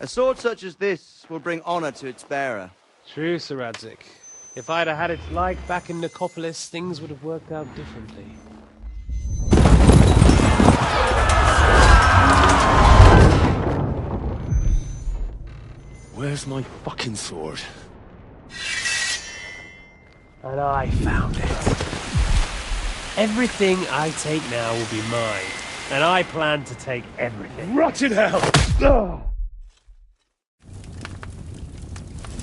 A sword such as this will bring honor to its bearer. True, Sir Radzik. If I'd have had its like back in Nicopolis, things would have worked out differently. Where's my fucking sword? And I found it. Everything I take now will be mine, and I plan to take everything. Rot in hell! Ugh.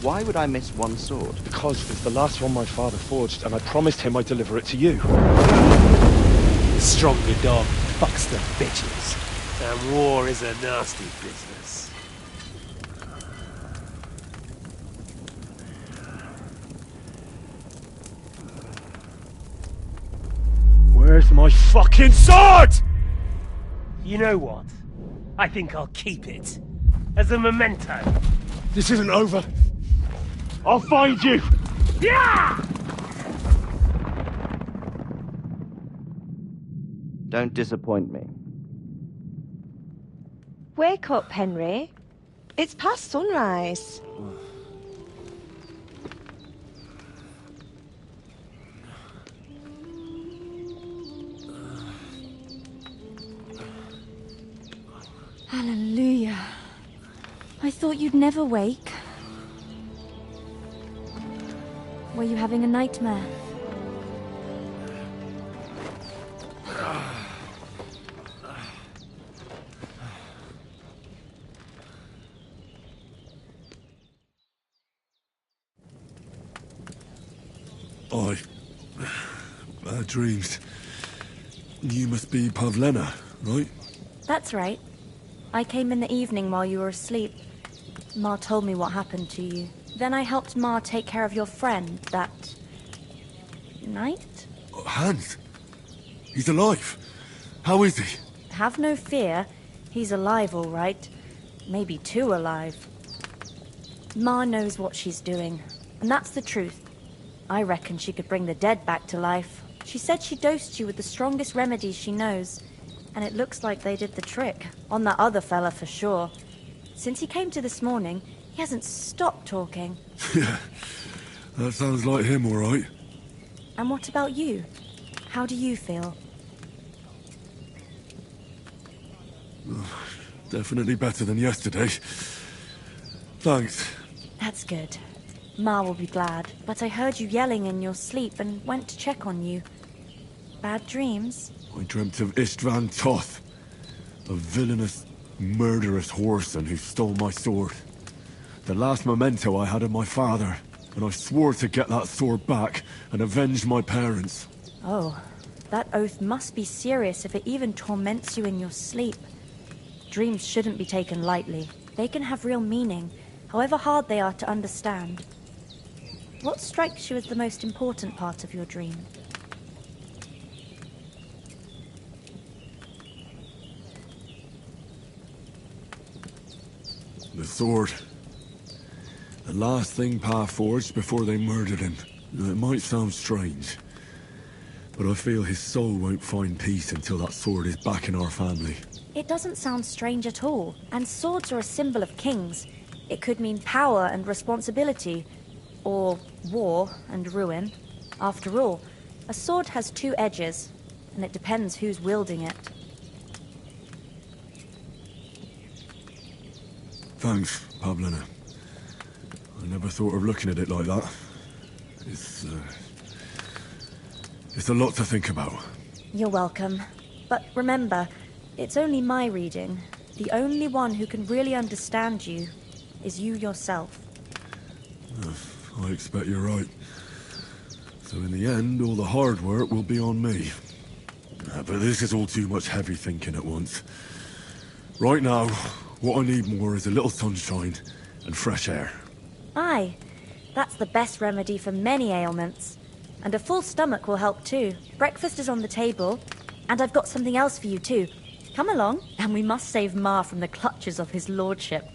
Why would I miss one sword? Because it's the last one my father forged, and I promised him I'd deliver it to you. The stronger dog fucks the bitches, and war is a nasty business. Where's my fucking sword? You know what? I think I'll keep it. As a memento. This isn't over. I'll find you! Yeah! Don't disappoint me. Wake up, Henry. It's past sunrise. Hallelujah. I thought you'd never wake. Were you having a nightmare? Bad dreams. You must be Pavlena, right? That's right. I came in the evening while you were asleep. Ma told me what happened to you. Then I helped Ma take care of your friend that night? Hans? He's alive. How is he? Have no fear. He's alive, all right. Maybe too alive. Ma knows what she's doing, and that's the truth. I reckon she could bring the dead back to life. She said she dosed you with the strongest remedies she knows, and it looks like they did the trick. On that other fella for sure. Since he came to this morning, he hasn't stopped talking. Yeah, that sounds like him, all right. And what about you? How do you feel? Definitely better than yesterday. Thanks. That's good. Ma will be glad, but I heard you yelling in your sleep and went to check on you. Bad dreams? I dreamt of Istvan Toth, a villainous, murderous whoreson who stole my sword. The last memento I had of my father, and I swore to get that sword back and avenge my parents. Oh, that oath must be serious if it even torments you in your sleep. Dreams shouldn't be taken lightly. They can have real meaning, however hard they are to understand. What strikes you as the most important part of your dream? The sword. The last thing Pa forged before they murdered him. It might sound strange, but I feel his soul won't find peace until that sword is back in our family. It doesn't sound strange at all, and swords are a symbol of kings. It could mean power and responsibility, or war and ruin. After all, a sword has two edges, and it depends who's wielding it. Thanks, Pavlena. I never thought of looking at it like that. It's a lot to think about. You're welcome. But remember, it's only my reading. The only one who can really understand you is you yourself. I expect you're right. So in the end, all the hard work will be on me. But this is all too much heavy thinking at once. Right now, what I need more is a little sunshine and fresh air. Aye, that's the best remedy for many ailments. And a full stomach will help too. Breakfast is on the table, and I've got something else for you too. Come along, and we must save Ma from the clutches of his lordship.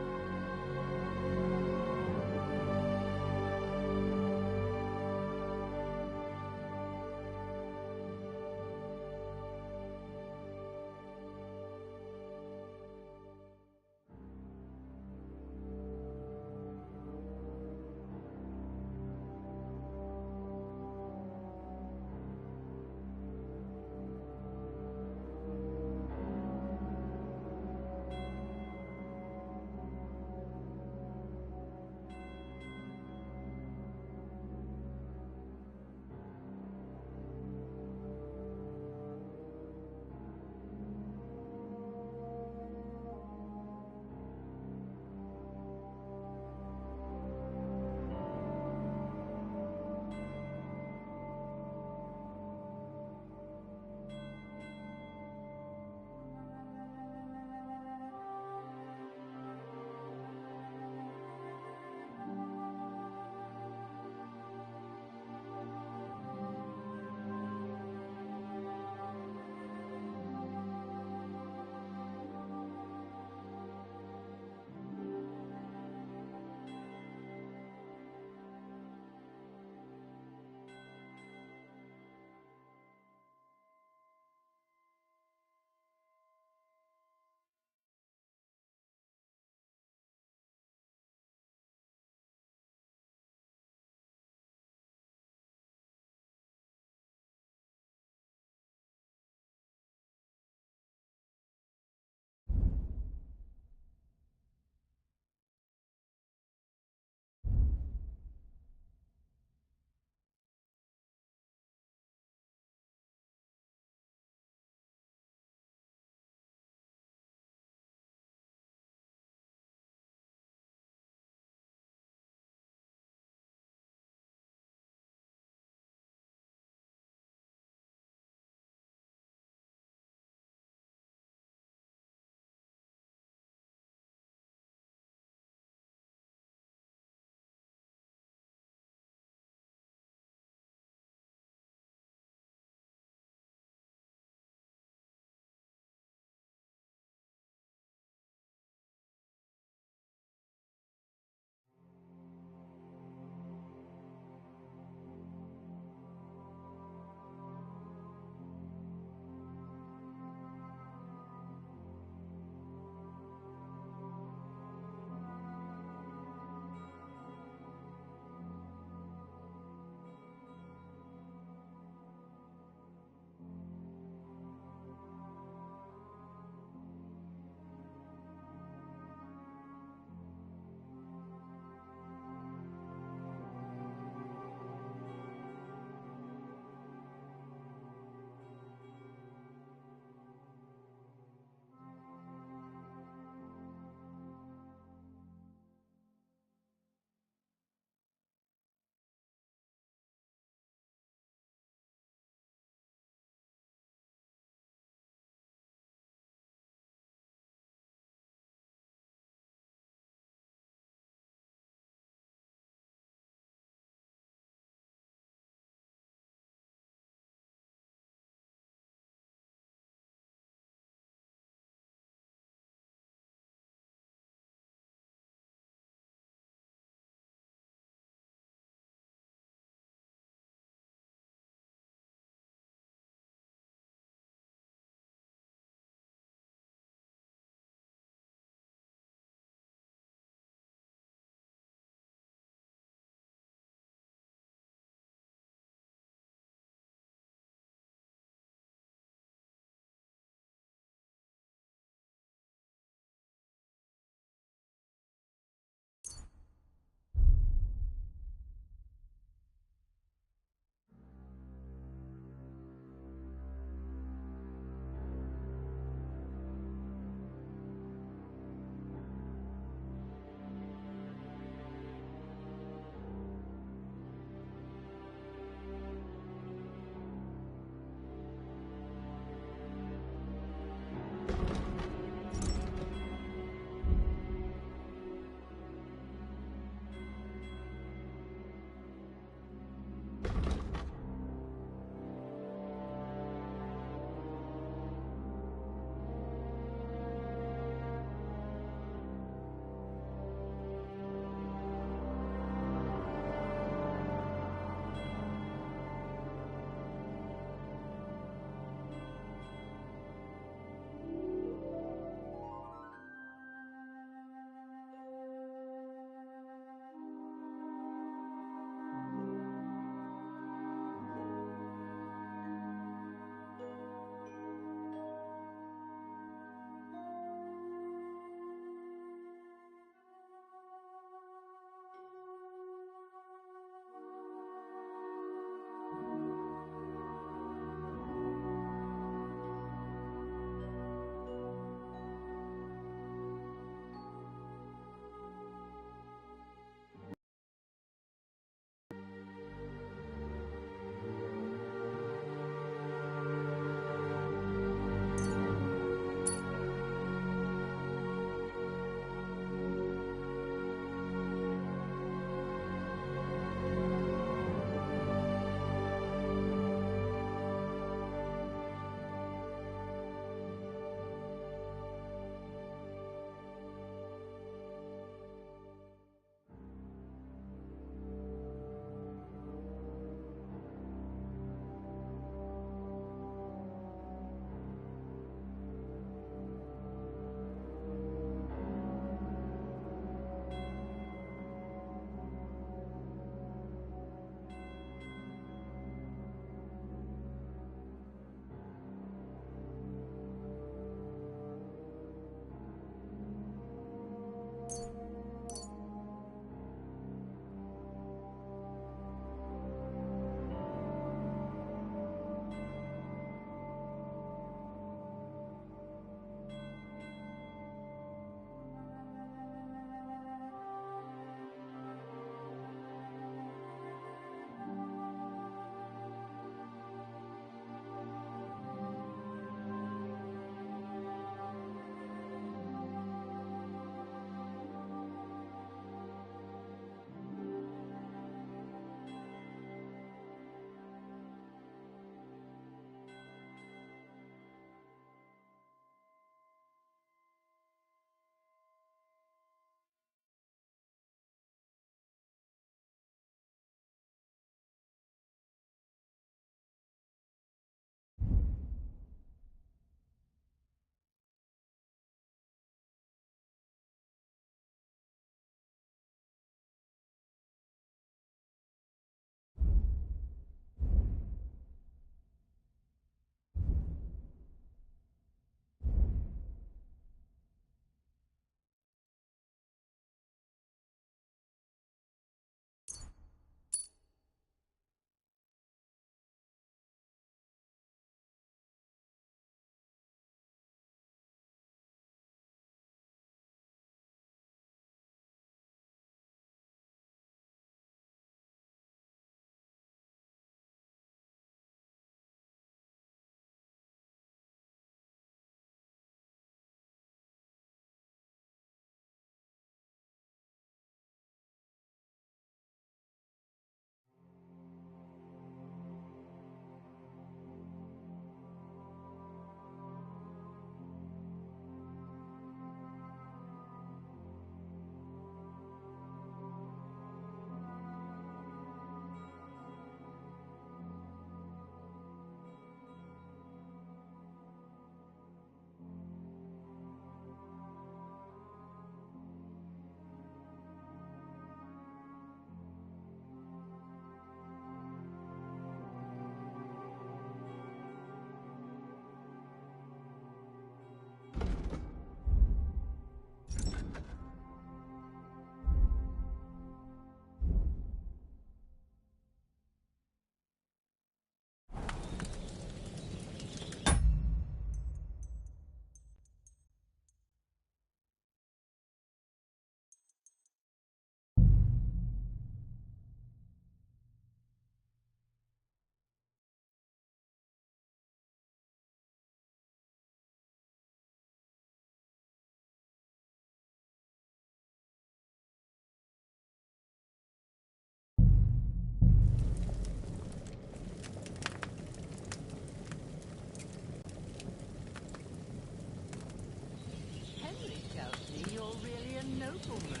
nobleman.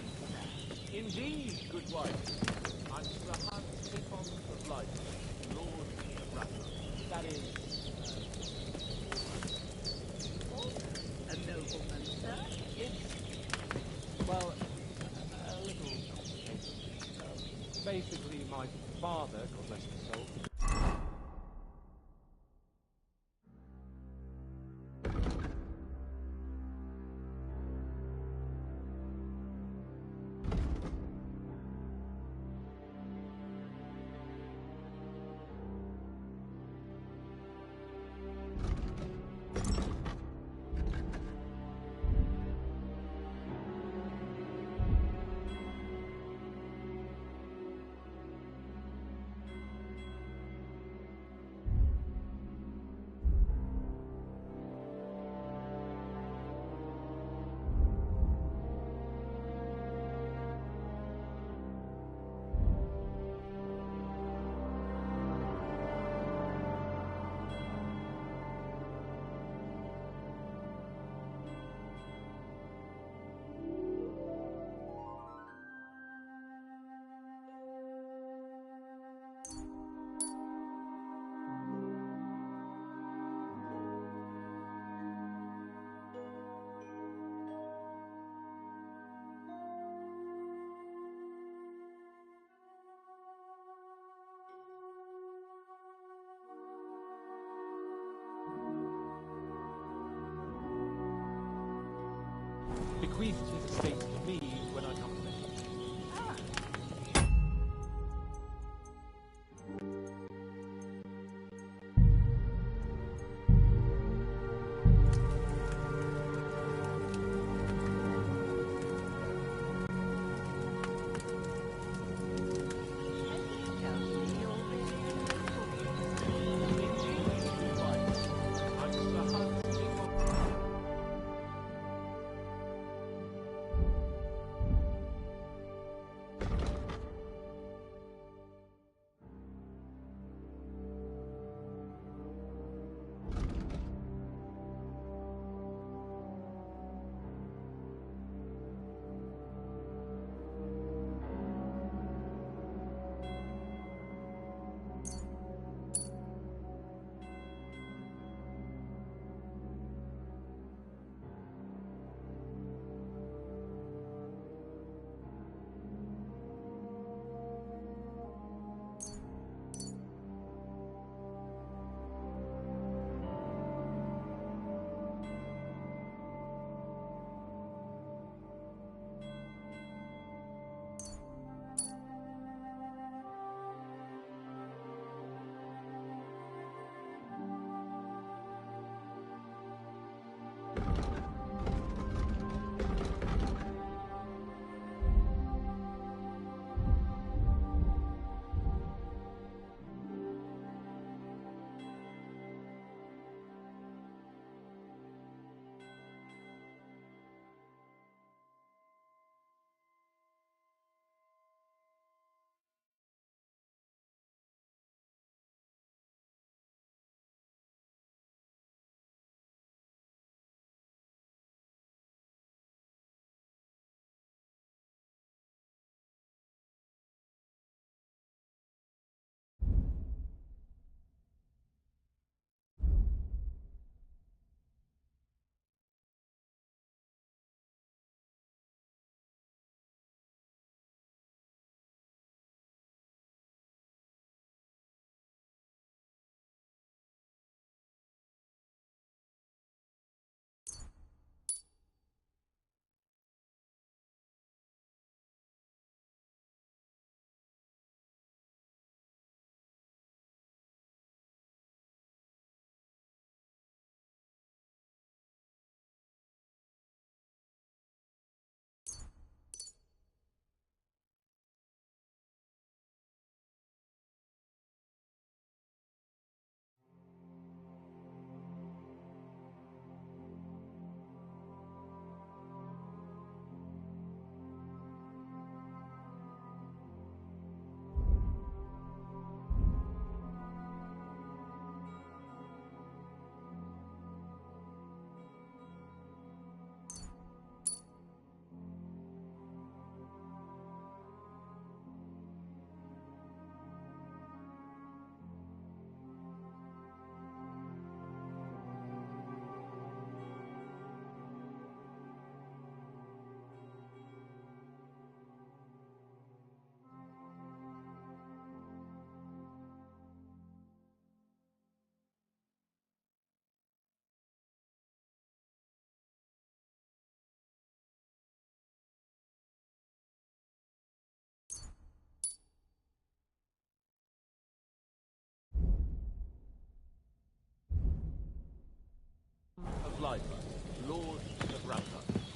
Indeed, good wife. I'm Sir Hans Capon of Light, Lord of Rattle. That is, A nobleman, sir? yes. Well, a little complicated. Basically, my father, God rest his soul,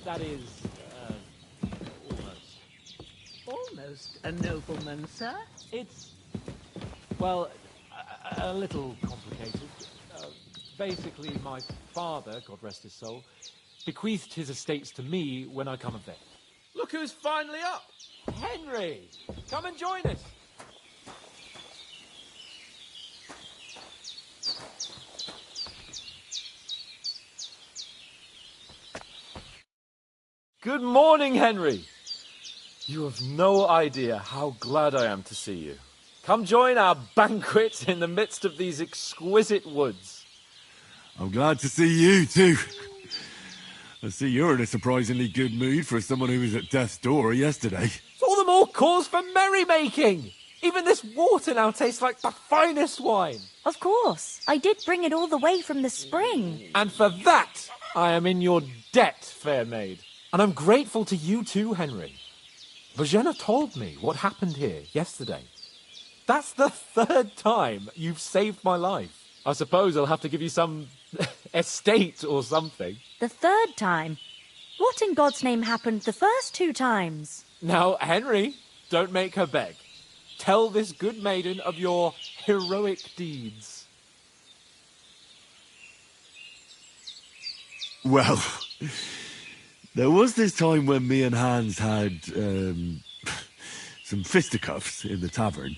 That is, almost. Almost a nobleman, sir. It's, well, a little complicated. Basically, my father, God rest his soul, bequeathed his estates to me when I come of age. Look who's finally up! Henry! Come and join us! Good morning, Henry! You have no idea how glad I am to see you. Come join our banquet in the midst of these exquisite woods. I'm glad to see you, too. I see you're in a surprisingly good mood for someone who was at death's door yesterday. It's all the more cause for merrymaking! Even this water now tastes like the finest wine. Of course. I did bring it all the way from the spring. And for that, I am in your debt, fair maid. And I'm grateful to you too, Henry. Virginia told me what happened here yesterday. That's the third time you've saved my life. I suppose I'll have to give you some estate or something. The third time? What in God's name happened the first 2 times? Now, Henry, don't make her beg. Tell this good maiden of your heroic deeds. Well, there was this time when me and Hans had some fisticuffs in the tavern,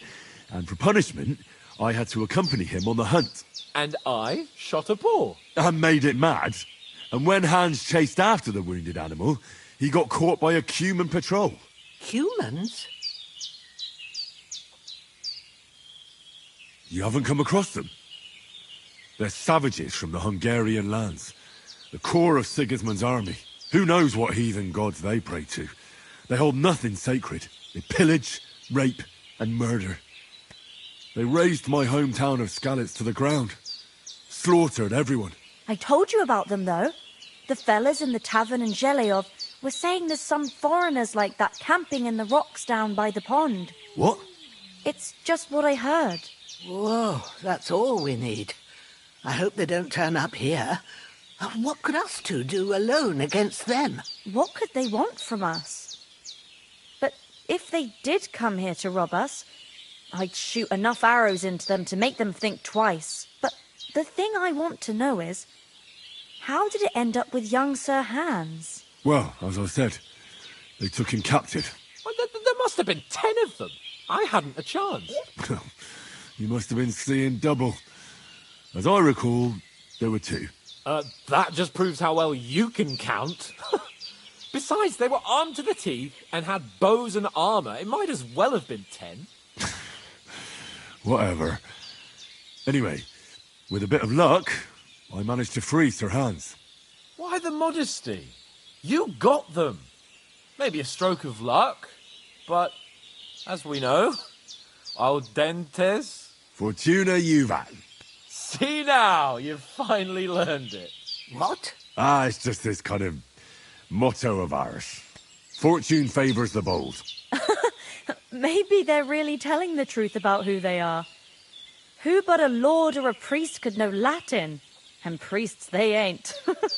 and for punishment, I had to accompany him on the hunt. And I shot a boar. And made it mad. And when Hans chased after the wounded animal, he got caught by a human patrol. Humans? You haven't come across them? They're savages from the Hungarian lands. The core of Sigismund's army. Who knows what heathen gods they pray to? They hold nothing sacred. They pillage, rape, and murder. They razed my hometown of Skalitz to the ground. Slaughtered everyone. I told you about them, though. The fellas in the tavern in Zheleov were saying there's some foreigners like that camping in the rocks down by the pond. What? It's just what I heard. Whoa, that's all we need. I hope they don't turn up here. What could us two do alone against them? What could they want from us? But if they did come here to rob us, I'd shoot enough arrows into them to make them think twice. But the thing I want to know is, how did it end up with young Sir Hans? Well, as I said, they took him captive. Well, there must have been 10 of them. I hadn't a chance. You must have been seeing double. As I recall, there were 2. That just proves how well you can count. Besides, they were armed to the teeth and had bows and armour. It might as well have been 10. Whatever. Anyway, with a bit of luck, I managed to free Sir Hans. Why the modesty? You got them. Maybe a stroke of luck, but as we know, audentes. Fortuna juvat. See now, you've finally learned it. What? It's just this kind of motto of ours. Fortune favours the bold. Maybe they're really telling the truth about who they are. Who but a lord or a priest could know Latin? And priests they ain't.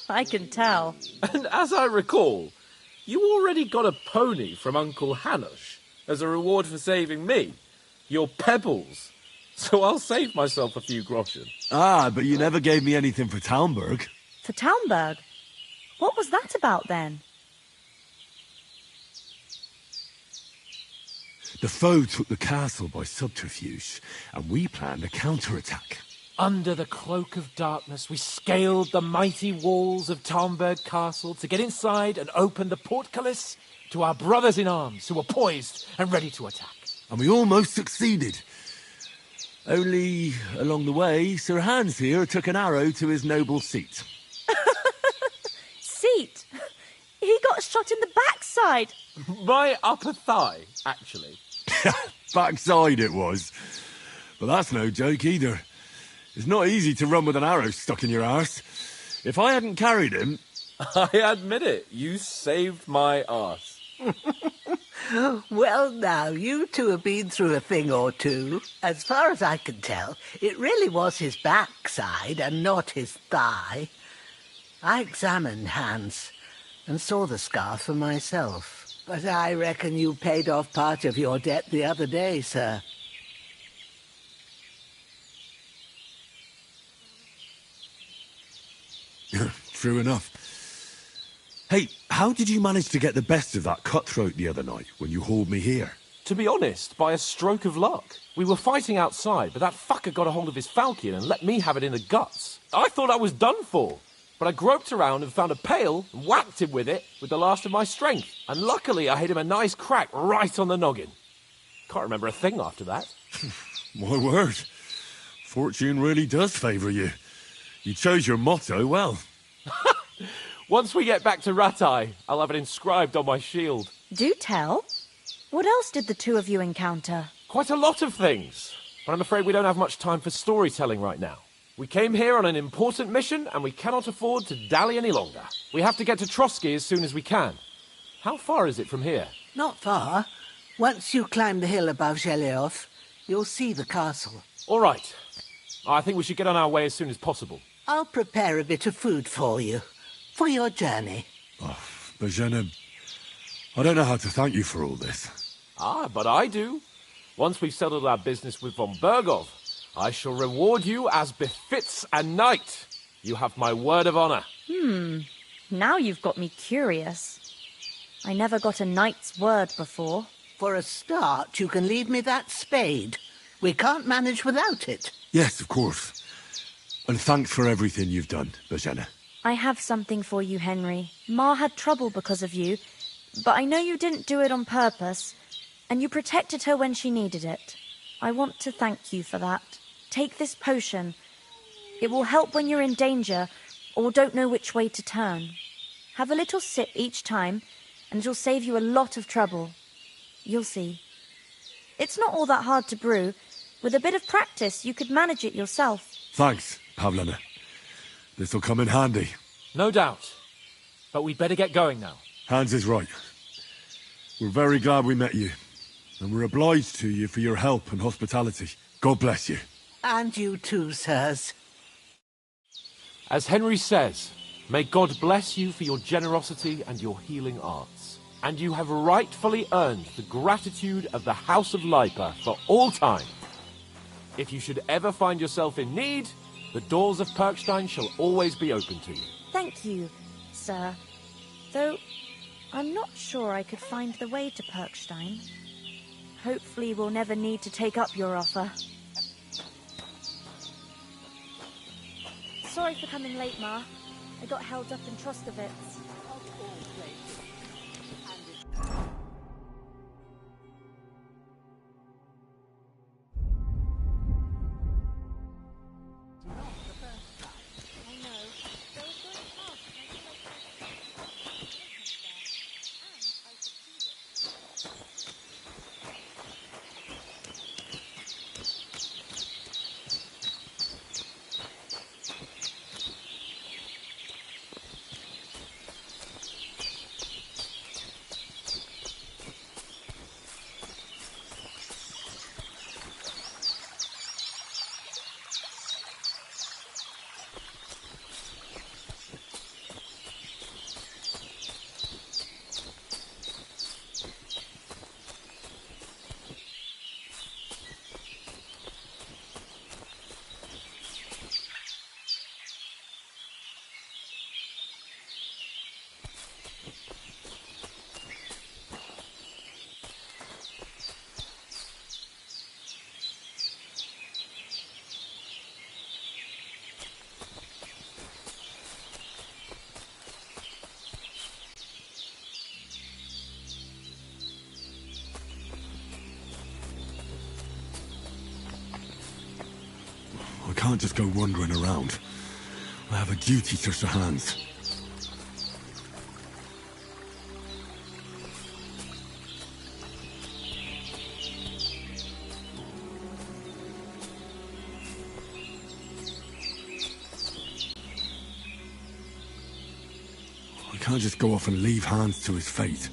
I can tell. And as I recall, you already got a pony from Uncle Hanush as a reward for saving me. Your pebbles. So I'll save myself a few groschen. But you never gave me anything for Talmberg. For Talmberg? What was that about then? The foe took the castle by subterfuge, and we planned a counterattack. Under the cloak of darkness, we scaled the mighty walls of Talmberg Castle to get inside and open the portcullis to our brothers in arms who were poised and ready to attack. And we almost succeeded. Only, along the way, Sir Hans here took an arrow to his noble seat. Seat? He got shot in the backside. My upper thigh, actually. Backside it was. But that's no joke either. It's not easy to run with an arrow stuck in your arse. If I hadn't carried him... I admit it, you saved my arse. Well, now, you two have been through a thing or two. As far as I can tell, it really was his backside and not his thigh. I examined Hans. and saw the scarf for myself. But I reckon you paid off part of your debt the other day, sir. True enough. Hey, how did you manage to get the best of that cutthroat the other night when you hauled me here? To be honest, by a stroke of luck. We were fighting outside, but that fucker got a hold of his falchion and let me have it in the guts. I thought I was done for. But I groped around and found a pail and whacked him with it with the last of my strength. And luckily I hit him a nice crack right on the noggin. Can't remember a thing after that. My word. Fortune really does favour you. You chose your motto well. Once we get back to Ratai, I'll have it inscribed on my shield. Do tell. What else did the two of you encounter? Quite a lot of things. But I'm afraid we don't have much time for storytelling right now. We came here on an important mission, and we cannot afford to dally any longer. We have to get to Trotsky as soon as we can. How far is it from here? Not far. Once you climb the hill above Zheleov, you'll see the castle. All right. I think we should get on our way as soon as possible. I'll prepare a bit of food for you, for your journey. Oh, Bozhena, I don't know how to thank you for all this. Ah, but I do. Once we've settled our business with von Bergov, I shall reward you as befits a knight. You have my word of honor. Now you've got me curious. I never got a knight's word before. For a start, you can leave me that spade. We can't manage without it. Yes, of course. And thanks for everything you've done, Bozhena. I have something for you, Henry. Ma had trouble because of you, but I know you didn't do it on purpose, and you protected her when she needed it. I want to thank you for that. Take this potion. It will help when you're in danger or don't know which way to turn. Have a little sip each time, and it'll save you a lot of trouble. You'll see. It's not all that hard to brew. With a bit of practice, you could manage it yourself. Thanks, Pavlena. This'll come in handy. No doubt. But we'd better get going now. Hans is right. We're very glad we met you. And we're obliged to you for your help and hospitality. God bless you. And you too, sirs. As Henry says, may God bless you for your generosity and your healing arts. And you have rightfully earned the gratitude of the House of Lipa for all time. If you should ever find yourself in need, the doors of Perkstein shall always be open to you. Thank you, sir. Though, I'm not sure I could find the way to Perkstein. Hopefully we'll never need to take up your offer. Sorry for coming late, Ma. I got held up in Troskovitz. I can't just go wandering around. I have a duty to Sir Hans. I can't just go off and leave Hans to his fate.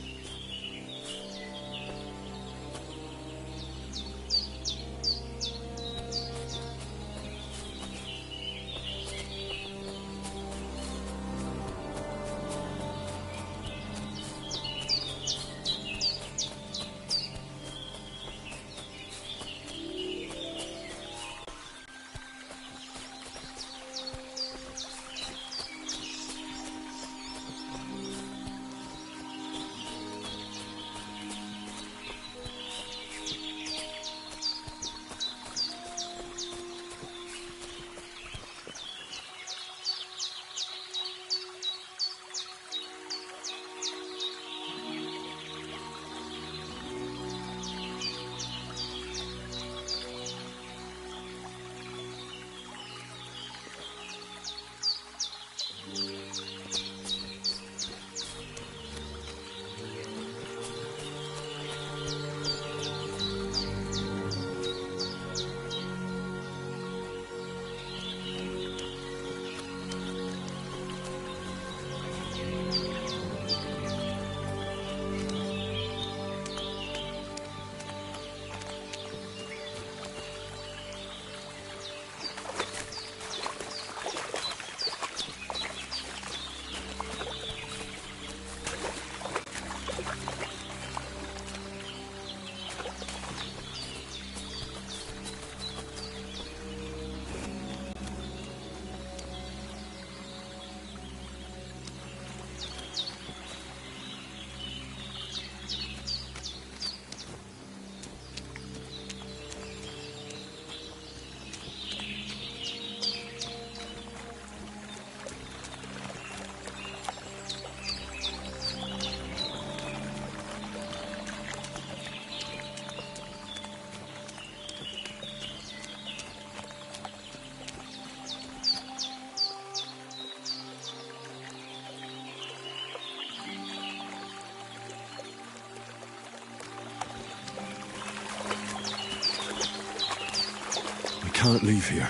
can't leave here.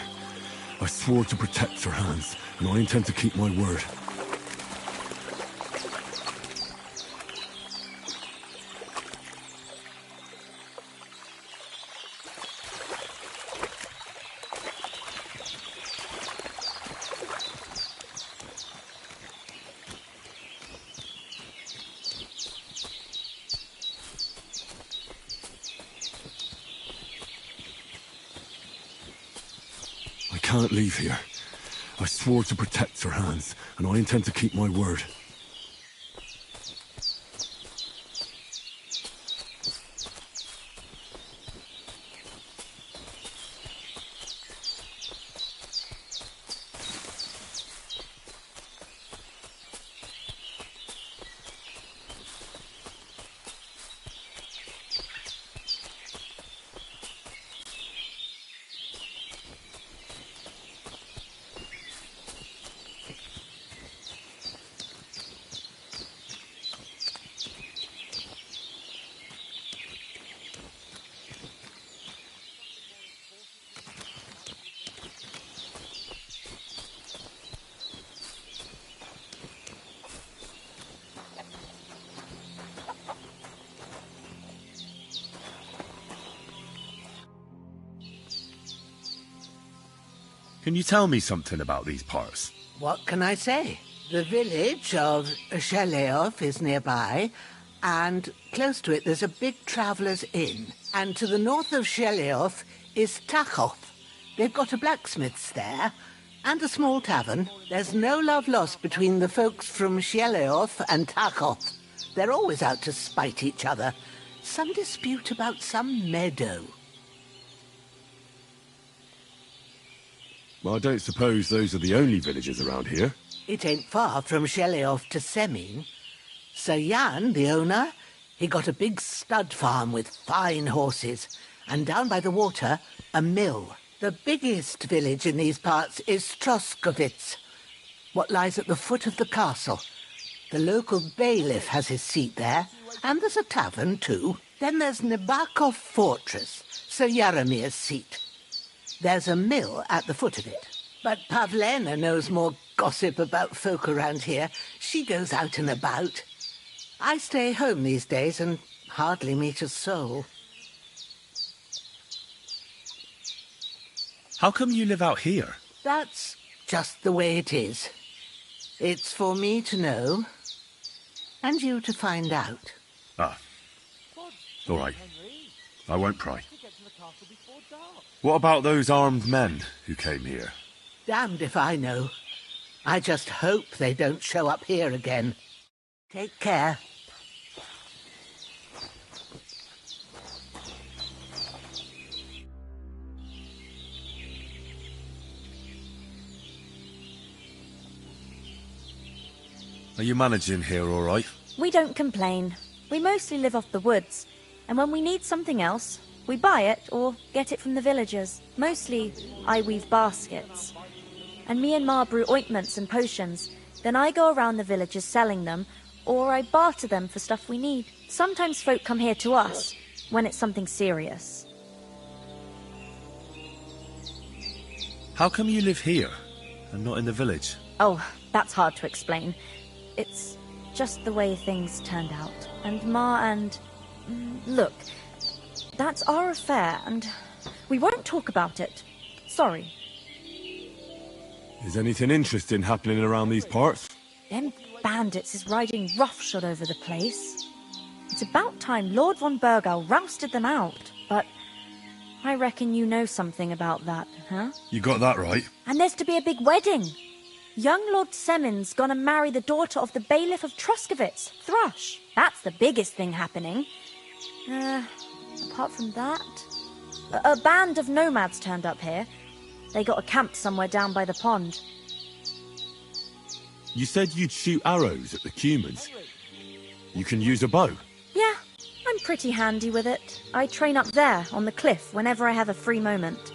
I swore to protect Sir Hans, and I intend to keep my word. I can't leave here. I swore to protect Sir Hans, and I intend to keep my word. Can you tell me something about these parts? What can I say? The village of Sheleoth is nearby, and close to it there's a big traveller's inn. And to the north of Sheleoth is Tachoth. They've got a blacksmith's there, and a small tavern. There's no love lost between the folks from Sheleoth and Tachoth. They're always out to spite each other. Some dispute about some meadow. Well, I don't suppose those are the only villages around here. It ain't far from Sheleoth to Semin. Sir Jan, the owner, he got a big stud farm with fine horses, and down by the water, a mill. The biggest village in these parts is Troskovitz, what lies at the foot of the castle. The local bailiff has his seat there, and there's a tavern too. Then there's Nebakov Fortress, Sir Yaramir's seat. There's a mill at the foot of it. But Pavlena knows more gossip about folk around here. She goes out and about. I stay home these days and hardly meet a soul. How come you live out here? That's just the way it is. It's for me to know, and you to find out. Ah. All right. I won't pry. What about those armed men who came here? Damned if I know. I just hope they don't show up here again. Take care. Are you managing here all right? We don't complain. We mostly live off the woods, and when we need something else, we buy it or get it from the villagers. Mostly, I weave baskets. And me and Ma brew ointments and potions. Then I go around the villages selling them, or I barter them for stuff we need. Sometimes folk come here to us, when it's something serious. How come you live here, and not in the village? Oh, that's hard to explain. It's just the way things turned out. And Ma and... Look, that's our affair, and we won't talk about it. Sorry. Is anything interesting happening around these parts? Them bandits is riding roughshod over the place. It's about time Lord von Burgau rousted them out, but I reckon you know something about that, huh? You got that right. And there's to be a big wedding. Young Lord Semin's gonna marry the daughter of the bailiff of Troskovitz, Thrush. That's the biggest thing happening. Apart from that... A band of nomads turned up here. They got a camp somewhere down by the pond. You said you'd shoot arrows at the Cumans. You can use a bow. Yeah, I'm pretty handy with it. I train up there, on the cliff, whenever I have a free moment.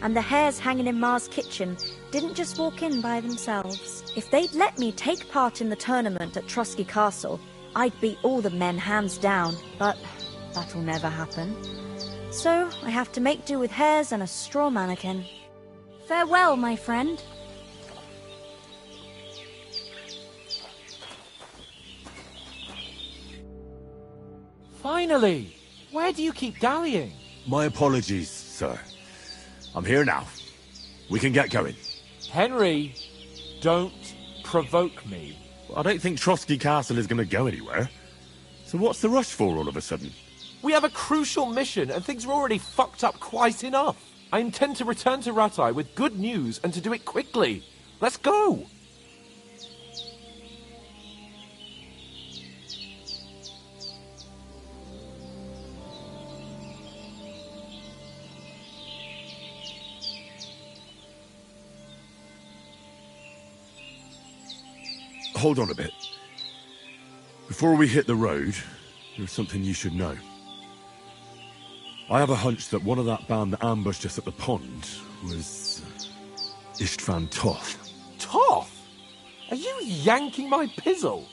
And the hares hanging in Ma's kitchen didn't just walk in by themselves. If they'd let me take part in the tournament at Trotsky Castle, I'd beat all the men hands down, but that'll never happen. So I have to make do with hares and a straw mannequin. Farewell, my friend. Finally! Where do you keep dallying? My apologies, sir. I'm here now. We can get going. Henry, don't provoke me. I don't think Trotsky Castle is going to go anywhere. So what's the rush for all of a sudden? We have a crucial mission, and things are already fucked up quite enough. I intend to return to Rattay with good news, and to do it quickly. Let's go! Hold on a bit. Before we hit the road, there's something you should know. I have a hunch that one of that band that ambushed us at the pond was Istvan Toth. Toth? Are you yanking my pizzle?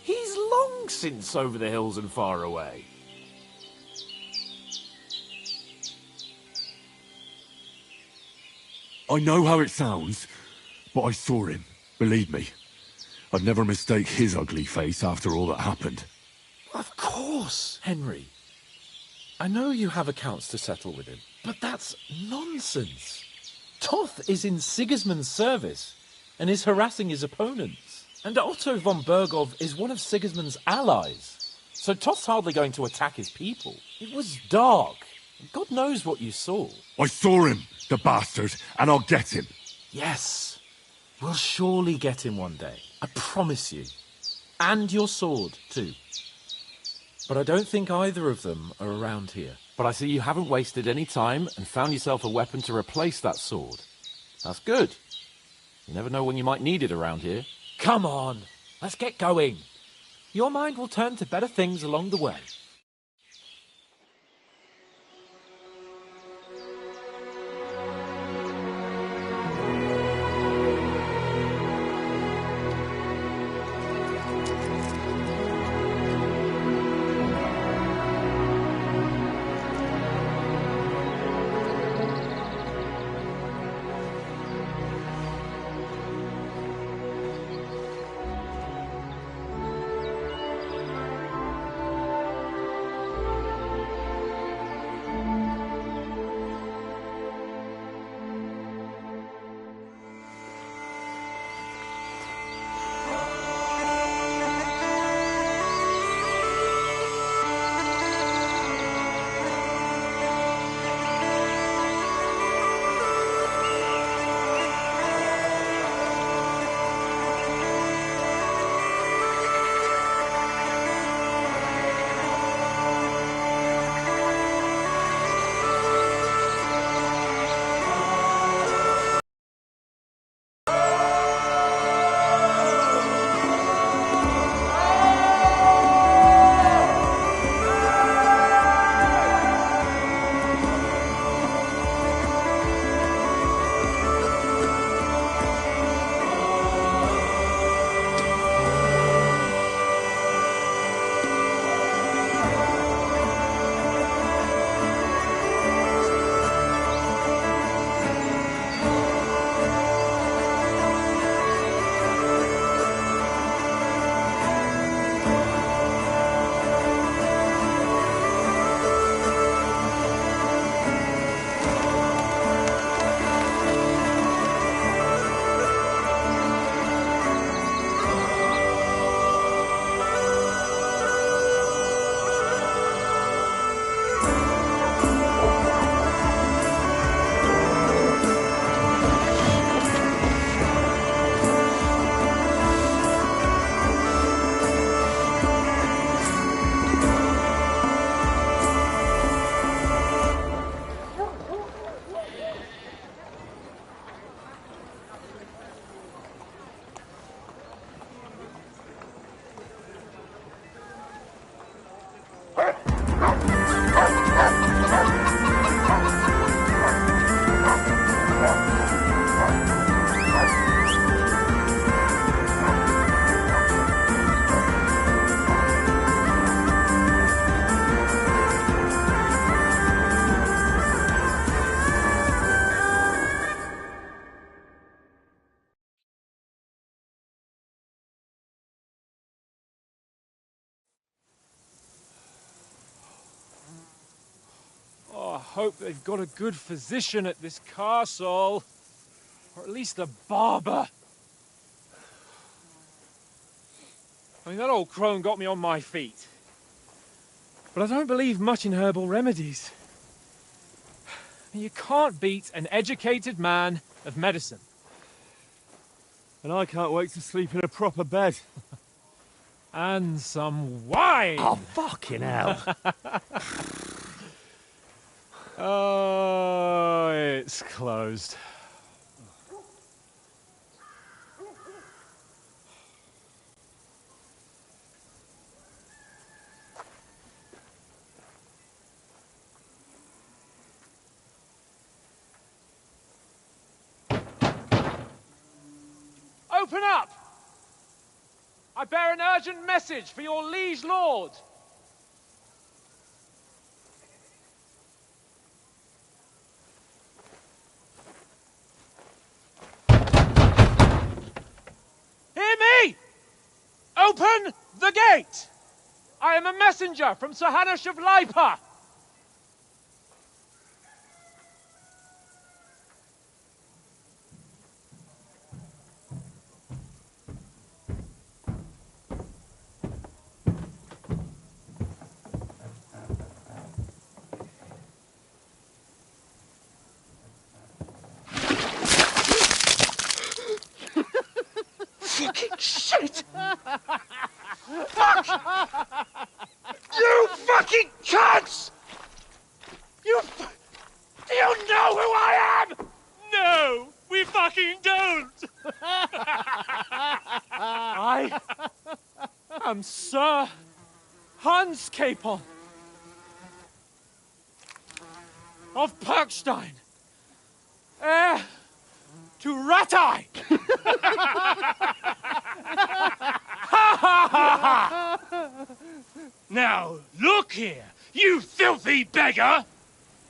He's long since over the hills and far away. I know how it sounds, but I saw him, believe me. I'd never mistake his ugly face after all that happened. Of course, Henry. I know you have accounts to settle with him, but that's nonsense. Toth is in Sigismund's service and is harassing his opponents. And Otto von Bergov is one of Sigismund's allies. So Toth's hardly going to attack his people. It was dark. God knows what you saw. I saw him, the bastard, and I'll get him. Yes. We'll surely get him one day. I promise you. And your sword, too. But I don't think either of them are around here. But I see you haven't wasted any time and found yourself a weapon to replace that sword. That's good. You never know when you might need it around here. Come on, let's get going. Your mind will turn to better things along the way. hope they've got a good physician at this castle. Or at least a barber. I mean, that old crone got me on my feet. But I don't believe much in herbal remedies. You can't beat an educated man of medicine. And I can't wait to sleep in a proper bed. And some wine! Oh, fucking hell. Oh, it's closed. Open up! I bear an urgent message for your liege lord. Hear me! Open the gate! I am a messenger from Sir Hanush of Lipa. Fucking shit! Fuck! You fucking cunts! Do you know who I am? No, we fucking don't. I am Sir Hans Capon of Perkstein, heir to Ratai. Now, look here, you filthy beggar!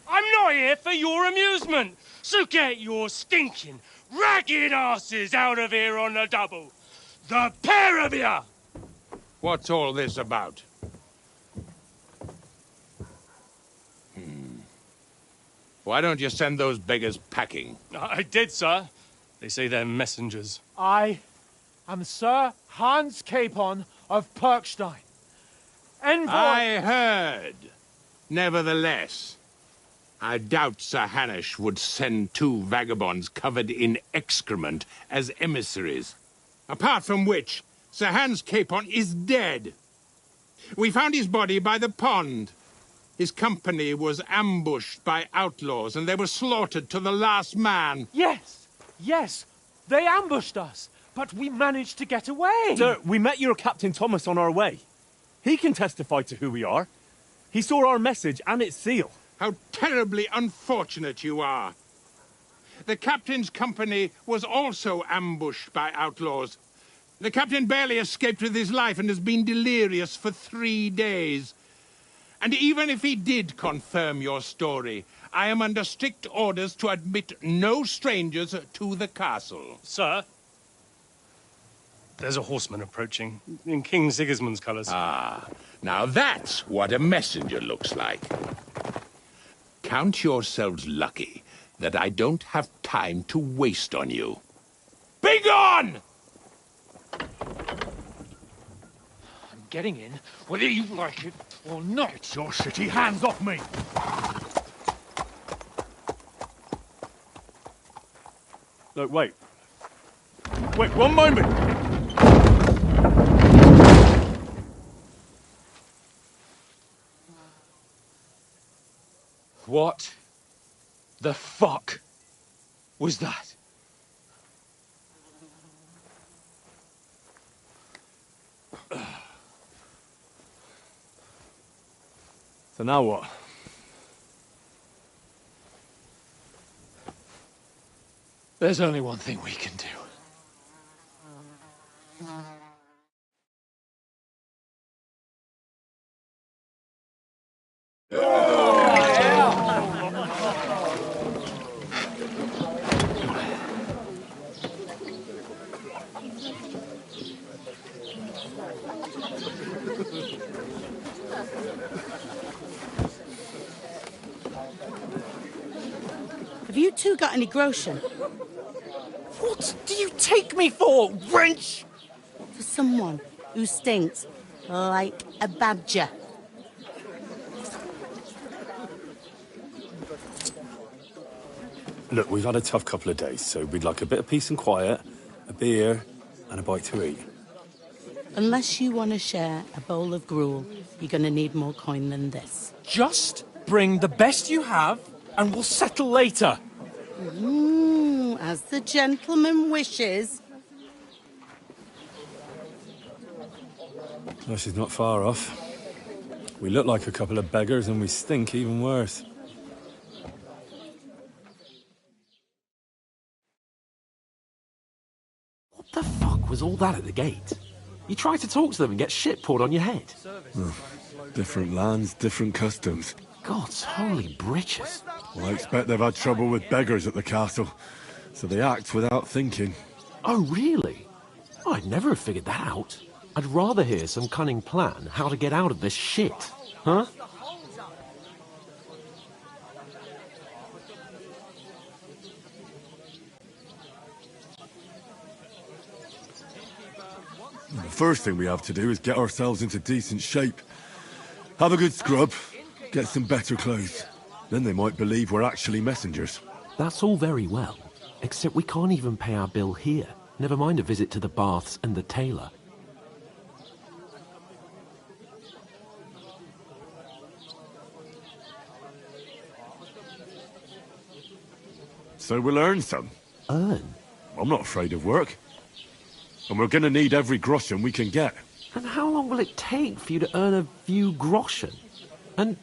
I'm not here for your amusement, so get your stinking, ragged asses out of here on the double. The pair of you! What's all this about? Why don't you send those beggars packing? I did, sir. They say they're messengers. I am Sir Hans Capon of Perkstein, envoy. I heard. Nevertheless, I doubt Sir Hanush would send two vagabonds covered in excrement as emissaries. Apart from which, Sir Hans Capon is dead. We found his body by the pond. His company was ambushed by outlaws, and they were slaughtered to the last man. Yes, they ambushed us, but we managed to get away. Sir, we met your Captain Thomas on our way. He can testify to who we are. He saw our message and its seal. How terribly unfortunate you are. The captain's company was also ambushed by outlaws. The captain barely escaped with his life and has been delirious for 3 days. And even if he did confirm your story, I am under strict orders to admit no strangers to the castle. Sir, there's a horseman approaching in King Sigismund's colours. Ah, now that's what a messenger looks like. Count yourselves lucky that I don't have time to waste on you. Be gone! I'm getting in, whether you like it or not. Your shitty hands off me! Look, wait. Wait, one moment! What the fuck was that? So now what? There's only one thing we can do. Have you two got any groschen? What do you take me for, wench? For someone who stinks like a badger. Look, we've had a tough couple of days, so we'd like a bit of peace and quiet, a beer, and a bite to eat. Unless you want to share a bowl of gruel, you're going to need more coin than this. Just bring the best you have, and we'll settle later. As the gentleman wishes. Well, she's not far off. We look like a couple of beggars, and we stink even worse. What the fuck was all that at the gate? You try to talk to them and get shit poured on your head. Different lands, different customs. God's holy britches. Well, I expect they've had trouble with beggars at the castle, so they act without thinking. Oh, really? I'd never have figured that out. I'd rather hear some cunning plan how to get out of this shit. Huh? The first thing we have to do is get ourselves into decent shape. Have a good scrub, get some better clothes. Then they might believe we're actually messengers. That's all very well, except we can't even pay our bill here. Never mind a visit to the baths and the tailor. So we'll earn some. Earn? I'm not afraid of work. And we're gonna need every groschen we can get. And how long will it take for you to earn a few groschen? And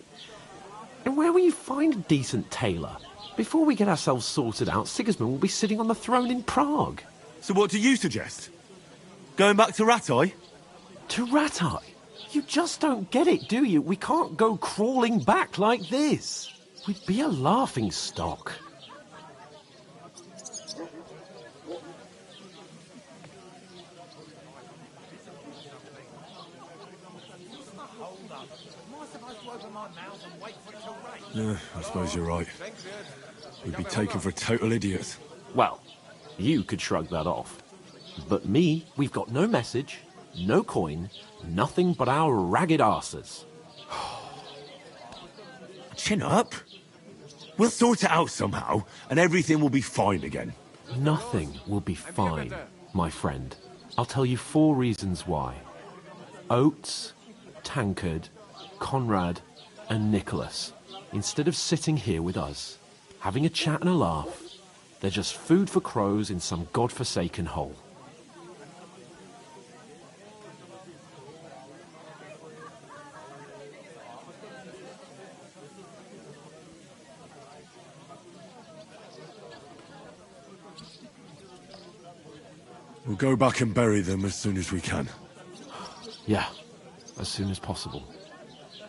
where will you find a decent tailor? Before we get ourselves sorted out, Sigismund will be sitting on the throne in Prague. So what do you suggest? Going back to Ratai? To Ratai? You just don't get it, do you? We can't go crawling back like this. We'd be a laughing stock. Yeah, I suppose you're right. We'd be taken for total idiots. Well, you could shrug that off. But me, we've got no message, no coin, nothing but our ragged arses. Chin up. We'll sort it out somehow, and everything will be fine again. Nothing will be fine, my friend. I'll tell you 4 reasons why. Oates, Tankard, Conrad, and Nicholas. Instead of sitting here with us, having a chat and a laugh, they're just food for crows in some godforsaken hole. We'll go back and bury them as soon as we can. Yeah, as soon as possible.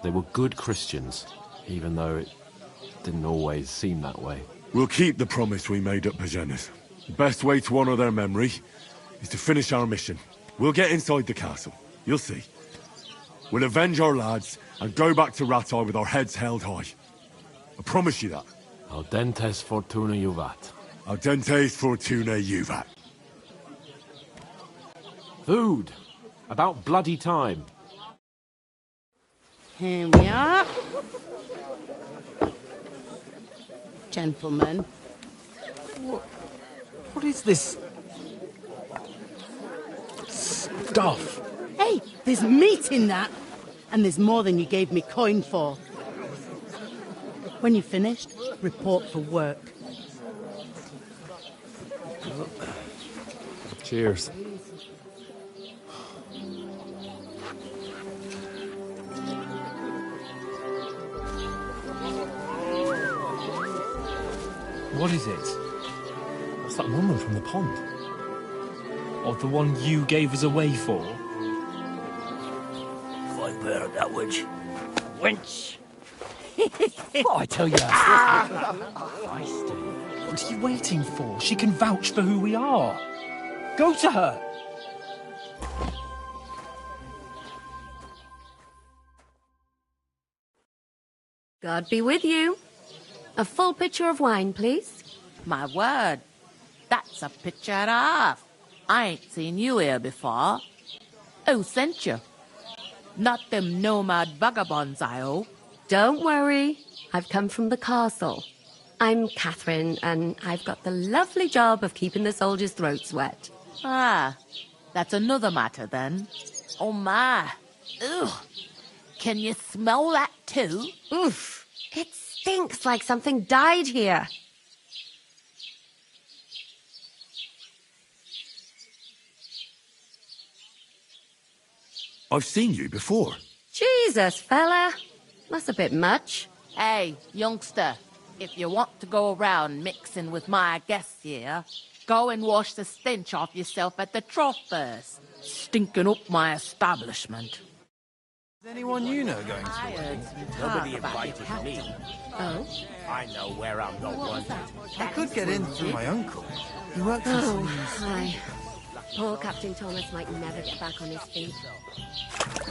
They were good Christians, even though it didn't always seem that way. We'll keep the promise we made at Pagenis. The best way to honor their memory is to finish our mission. We'll get inside the castle. You'll see. We'll avenge our lads and go back to Ratai with our heads held high. I promise you that. Audentes fortuna juvat. Audentes fortuna juvat. Food. About bloody time. Here we are. Gentlemen. What is this stuff? Hey, there's meat in that. And there's more than you gave me coin for. When you're finished, report for work. Cheers. What is it? What's that woman from the pond? Or the one you gave us away for? I bear that wench. Wench! What I tell you? What are you waiting for? She can vouch for who we are. Go to her. God be with you. A full pitcher of wine, please. My word, that's a picture and a half. I ain't seen you here before. Who sent you? Not them nomad vagabonds, I hope. Don't worry. I've come from the castle. I'm Catherine, and I've got the lovely job of keeping the soldiers' throats wet. Ah, that's another matter then. Oh my. Ugh. Can you smell that too? Oof. It stinks like something died here. I've seen you before. Jesus, fella. That's a bit much. Hey, youngster, if you want to go around mixing with my guests here, go and wash the stench off yourself at the trough first. Stinking up my establishment. Is anyone you know going to I the heard wedding? some Nobody talk about invited your me. captain. Oh? I know where I'm not wanted. That I could get in through my uncle. He works for Oh, some... hi. Poor Captain Thomas might never get back on his feet. Him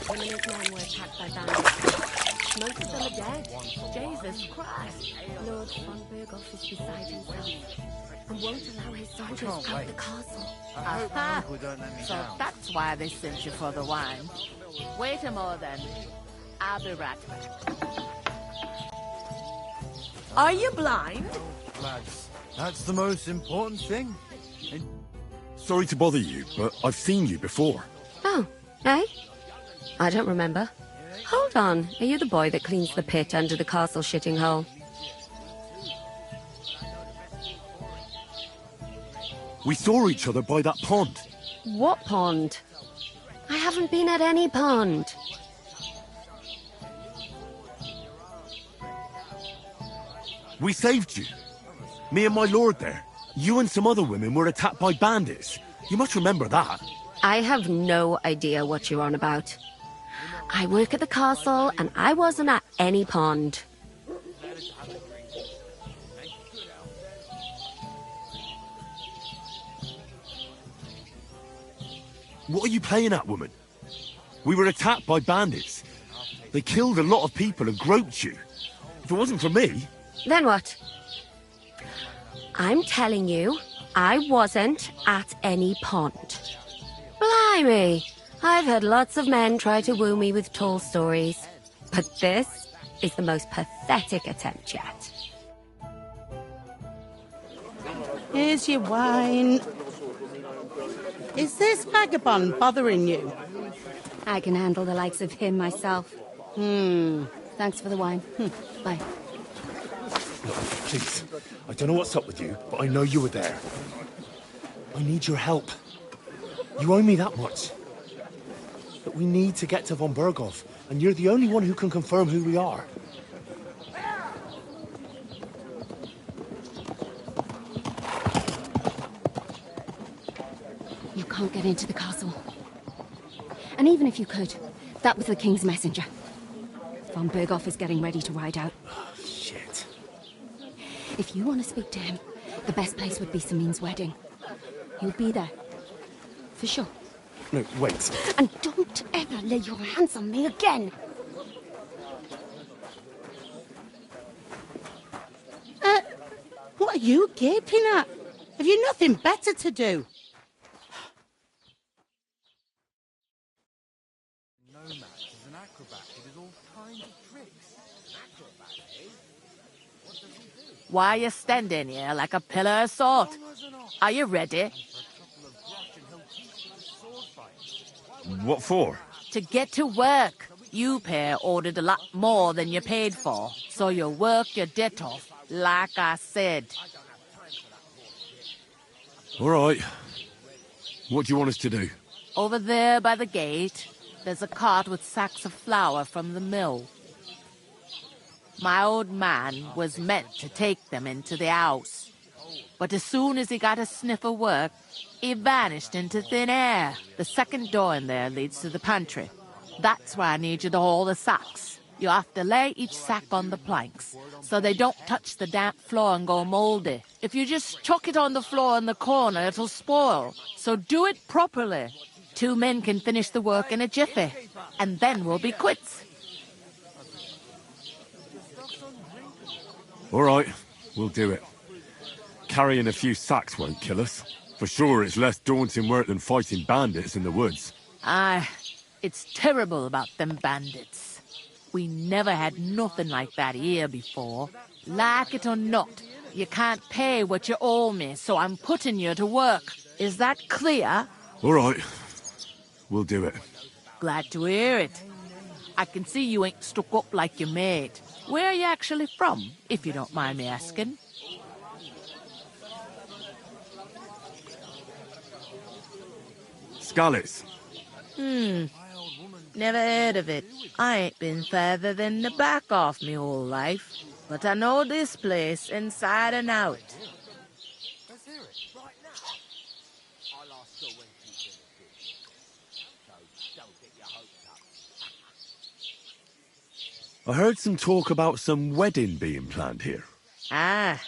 and his men were attacked by bandits. Most of them are dead. Jesus Christ. Lord von Berghoff is beside himself and won't allow his soldiers out the castle. Aha. uncle don't let me So down. that's why they sent you for the wine. Wait a moment then. I'll be right back. Are you blind? Lads, that's the most important thing. And Sorry to bother you, but I've seen you before. Oh, eh? I don't remember. Hold on, are you the boy that cleans the pit under the castle shitting hole? We saw each other by that pond. What pond? I haven't been at any pond. We saved you. Me and my lord there. You and some other women were attacked by bandits. You must remember that. I have no idea what you're on about. I work at the castle, and I wasn't at any pond. What are you playing at, woman? We were attacked by bandits. They killed a lot of people and groped you. If it wasn't for me... Then what? I'm telling you, I wasn't at any pond. Blimey! I've had lots of men try to woo me with tall stories, but this is the most pathetic attempt yet. Here's your wine. Is this vagabond bothering you? I can handle the likes of him myself. Thanks for the wine. Bye. Look, please. I don't know what's up with you, but I know you were there. I need your help. You owe me that much. But we need to get to von Berghoff, and you're the only one who can confirm who we are. You can't get into the castle. And even if you could, that was the King's messenger. Von Berghoff is getting ready to ride out. Shit. If you want to speak to him, the best place would be Samin's wedding. He'll be there. For sure. No, wait. And don't ever lay your hands on me again! What are you gaping at? Have you nothing better to do? Nomads is an acrobat who does all kinds of tricks. Acrobat, eh? What does he do? Why are you standing here like a pillar of salt? Are you ready? What for? To get to work. You pair ordered a lot more than you paid for, so you work your debt off, like I said. All right. What do you want us to do? Over there by the gate, there's a cart with sacks of flour from the mill. My old man was meant to take them into the house, but as soon as he got a sniff of work, he vanished into thin air. The second door in there leads to the pantry. That's where I need you to haul the sacks. You have to lay each sack on the planks, so they don't touch the damp floor and go mouldy. If you just chuck it on the floor in the corner, it'll spoil. So do it properly. 2 men can finish the work in a jiffy, and then we'll be quits. All right, we'll do it. carrying a few sacks won't kill us. For sure, it's less daunting work than fighting bandits in the woods. Aye, it's terrible about them bandits. We never had nothing like that here before. Like it or not, you can't pay what you owe me, so I'm putting you to work. Is that clear? All right. We'll do it. Glad to hear it. I can see you ain't stuck up like your mate. Where are you actually from, if you don't mind me asking? Skalitz. Never heard of it. I ain't been further than the back off me whole life. But I know this place inside and out. Let's hear it right now. I last saw when she finished. So don't get your hopes up. I heard some talk about some wedding being planned here. Ah,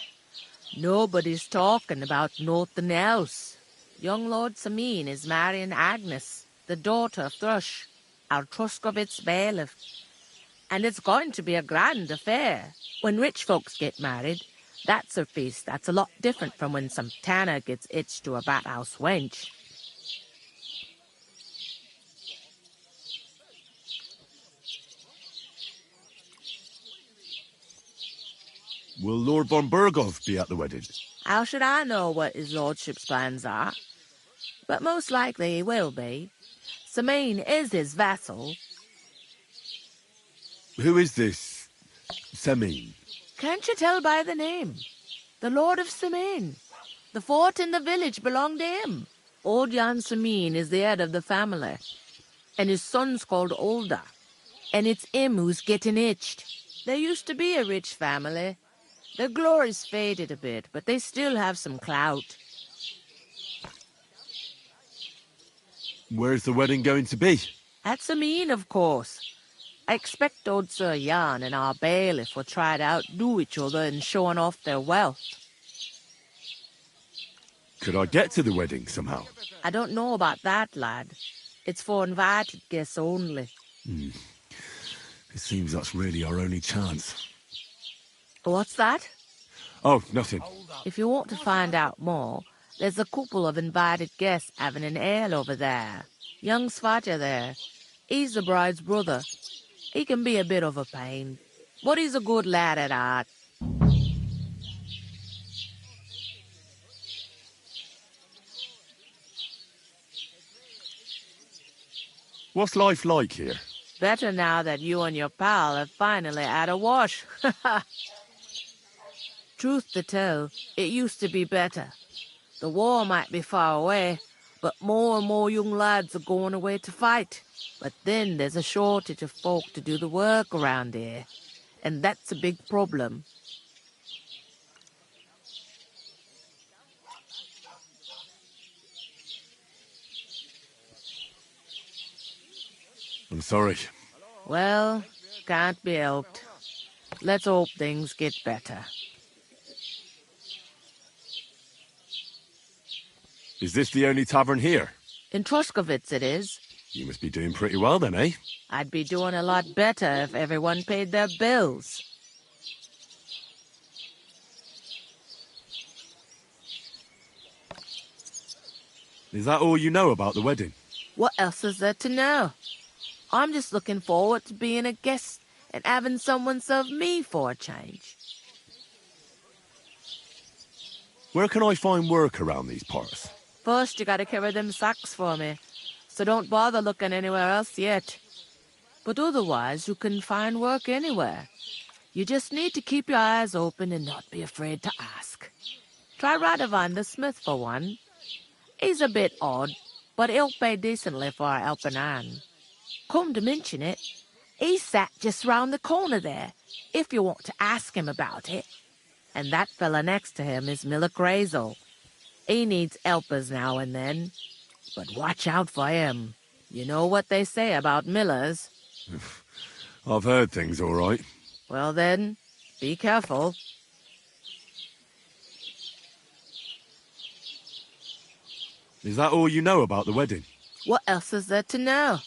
nobody's talking about nothing else. Young Lord Samin is marrying Agnes, the daughter of Thrush, our Truskovitz bailiff. And it's going to be a grand affair. When rich folks get married, that's a feast that's a lot different from when some tanner gets hitched to a bathhouse wench. Will Lord von Burgov be at the wedding? How should I know what his lordship's plans are? But most likely he will be. Samin is his vassal. Who is this Semin? Can't you tell by the name? The Lord of Samin. The fort in the village belonged to him. Old Jan Samin is the head of the family. And his son's called Olda. And it's him who's getting itched. There used to be a rich family. Their glory's faded a bit, but they still have some clout. Where's the wedding going to be? At Samin, of course. I expect old Sir Jan and our bailiff will try to outdo each other in showing off their wealth. Could I get to the wedding somehow? I don't know about that, lad. It's for invited guests only. It seems that's really our only chance. What's that? Oh, nothing. If you want to find out more, there's a couple of invited guests having an ale over there. Young Svatja there. He's the bride's brother. He can be a bit of a pain, but he's a good lad at heart. What's life like here? Better now that you and your pal have finally had a wash. Truth to tell, it used to be better. The war might be far away, but more and more young lads are going away to fight. But then there's a shortage of folk to do the work around here, and that's a big problem. I'm sorry. Well, can't be helped. Let's hope things get better. Is this the only tavern here? In Truskovitz it is. You must be doing pretty well then, eh? I'd be doing a lot better if everyone paid their bills. Is that all you know about the wedding? What else is there to know? I'm just looking forward to being a guest and having someone serve me for a change. Where can I find work around these parts? First, you gotta carry them sacks for me, so don't bother looking anywhere else yet. But otherwise, you can find work anywhere. You just need to keep your eyes open and not be afraid to ask. Try Radovan the smith for one. He's a bit odd, but he'll pay decently for a helping hand. Come to mention it, he's sat just round the corner there, if you want to ask him about it. And that fella next to him is Miller Grazel. He needs helpers now and then, but watch out for him. You know what they say about Millers. I've heard things all right. Well then, be careful. Is that all you know about the wedding? What else is there to know?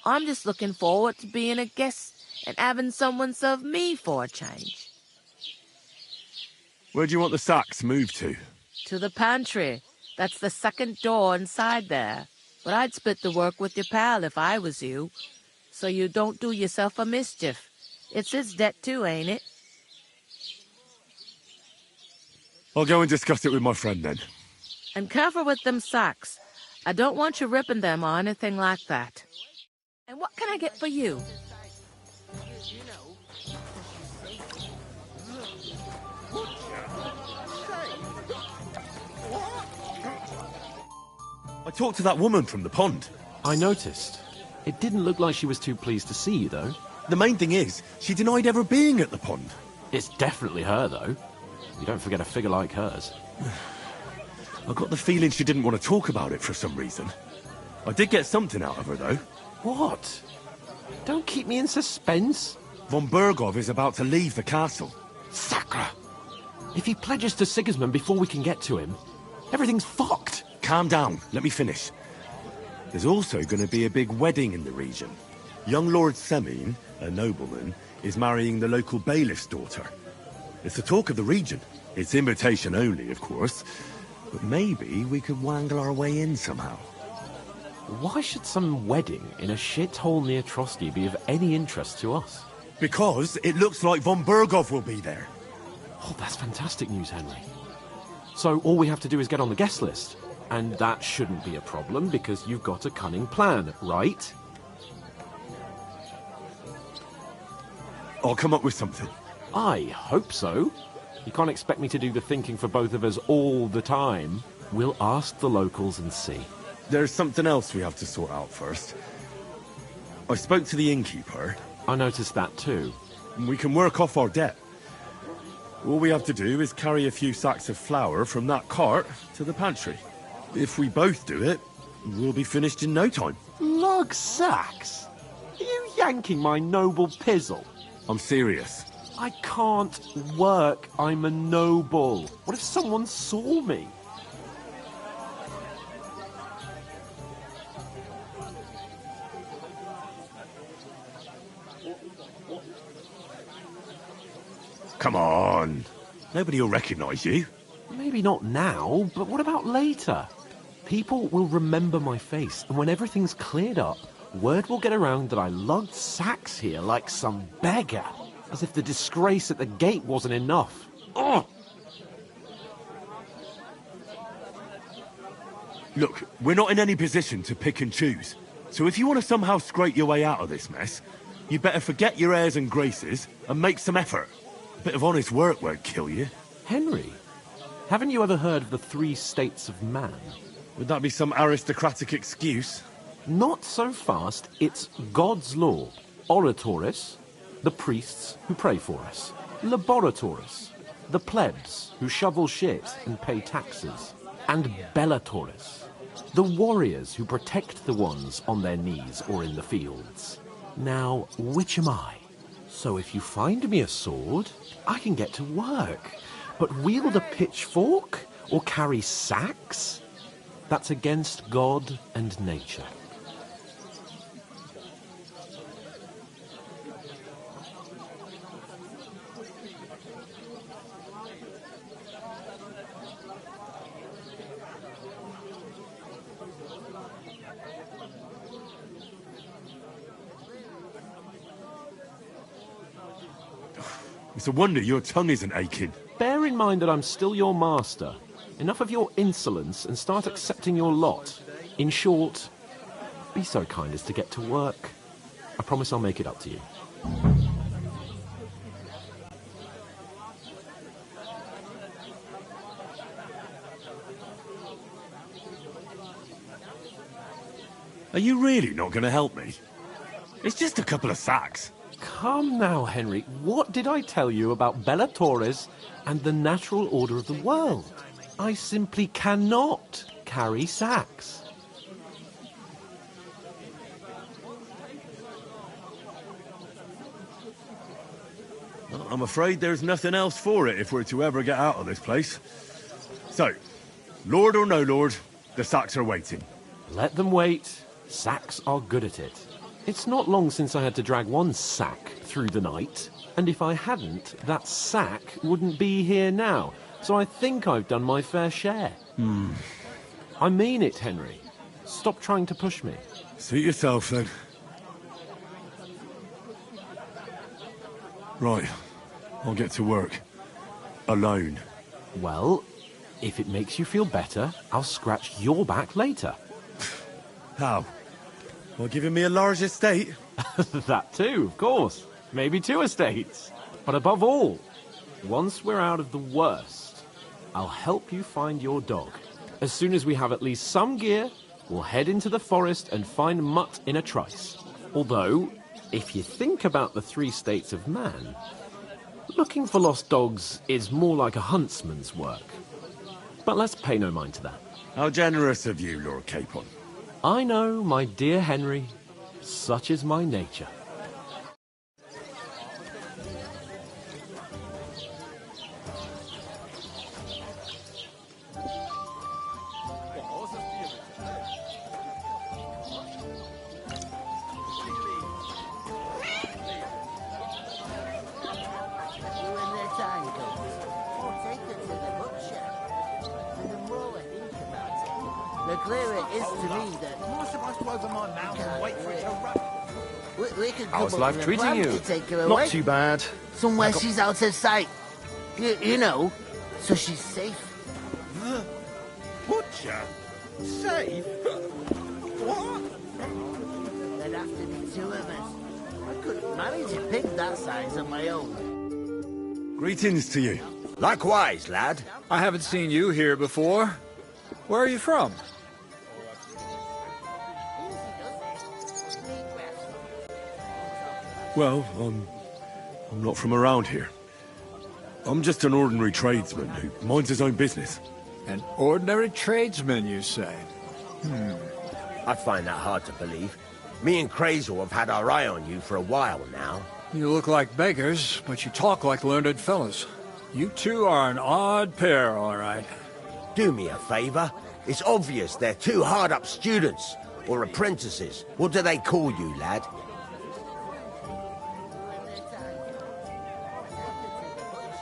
I'm just looking forward to being a guest and having someone serve me for a change. Where do you want the sacks moved to? To the pantry. That's the second door inside there. But I'd split the work with your pal if I was you. So you don't do yourself a mischief. It's his debt too, ain't it? I'll go and discuss it with my friend then. And careful with them sacks. I don't want you ripping them or anything like that. And what can I get for you? I talked to that woman from the pond. I noticed. It didn't look like she was too pleased to see you, though. The main thing is, she denied ever being at the pond. It's definitely her, though. You don't forget a figure like hers. I got the feeling she didn't want to talk about it for some reason. I did get something out of her, though. What? Don't keep me in suspense. Von Bergov is about to leave the castle. Sacre! If he pledges to Sigismund before we can get to him, everything's fucked. Calm down. Let me finish. There's also going to be a big wedding in the region. Young Lord Semin, a nobleman, is marrying the local bailiff's daughter. It's the talk of the region. It's invitation only, of course. But maybe we could wangle our way in somehow. Why should some wedding in a shithole near Trotsky be of any interest to us? Because it looks like von Bergov will be there. Oh, that's fantastic news, Henry. So all we have to do is get on the guest list. And that shouldn't be a problem because you've got a cunning plan, right? I'll come up with something. I hope so. You can't expect me to do the thinking for both of us all the time. We'll ask the locals and see. There's something else we have to sort out first. I spoke to the innkeeper. I noticed that too. We can work off our debt. All we have to do is carry a few sacks of flour from that cart to the pantry. If we both do it, we'll be finished in no time. Lug sacks? Are you yanking my noble pizzle? I'm serious. I can't work. I'm a noble. What if someone saw me? Come on. Nobody will recognize you. Maybe not now, but what about later? People will remember my face, and when everything's cleared up, word will get around that I lugged sacks here like some beggar. As if the disgrace at the gate wasn't enough. Ugh! Look, we're not in any position to pick and choose. So if you want to somehow scrape your way out of this mess, you better forget your airs and graces and make some effort. A bit of honest work won't kill you. Henry, haven't you ever heard of the 3 states of man? Would that be some aristocratic excuse? Not so fast. It's God's law. Oratoris, the priests who pray for us. Laboratoris, the plebs who shovel shit and pay taxes. And Bellatoris, the warriors who protect the ones on their knees or in the fields. Now, which am I? So if you find me a sword, I can get to work. But wield a pitchfork or carry sacks? That's against God and nature. It's a wonder your tongue isn't aching. Bear in mind that I'm still your master. Enough of your insolence and start accepting your lot. In short, be so kind as to get to work. I promise I'll make it up to you. Are you really not going to help me? It's just a couple of sacks. Come now, Henry. What did I tell you about Bellatoris and the natural order of the world? I simply cannot carry sacks. Well, I'm afraid there's nothing else for it if we're to ever get out of this place. So, Lord or no Lord, the sacks are waiting. Let them wait. Sacks are good at it. It's not long since I had to drag one sack through the night, and if I hadn't, that sack wouldn't be here now. so I think I've done my fair share. I mean it, Henry. Stop trying to push me. Suit yourself, then. Right. I'll get to work. Alone. Well, if it makes you feel better, I'll scratch your back later. How? By giving me a large estate? That too, of course. Maybe 2 estates. But above all, once we're out of the worst, I'll help you find your dog. As soon as we have at least some gear, we'll head into the forest and find Mutt in a trice. Although, if you think about the 3 states of man, looking for lost dogs is more like a huntsman's work. But let's pay no mind to that. How generous of you, Lord Capon. I know, my dear Henry. Such is my nature. The clearer it is to me that... Am I supposed to open my mouth and wait for it to run? We could come How's up life with a treating plan you? to take her away. Not too bad. Somewhere she's out of sight. You know, so she's safe. Butcher? Safe? What? There'd have to be 2 of us. I couldn't manage a pig that size on my own. Greetings to you. Likewise, lad. I haven't seen you here before. Where are you from? Well, I'm not from around here. I'm just an ordinary tradesman who minds his own business. An ordinary tradesman, you say? I find that hard to believe. Me and Crazel have had our eye on you for a while now. You look like beggars, but you talk like learned fellows. You two are an odd pair, all right. Do me a favor. It's obvious they're 2 hard-up students, or apprentices. What do they call you, lad?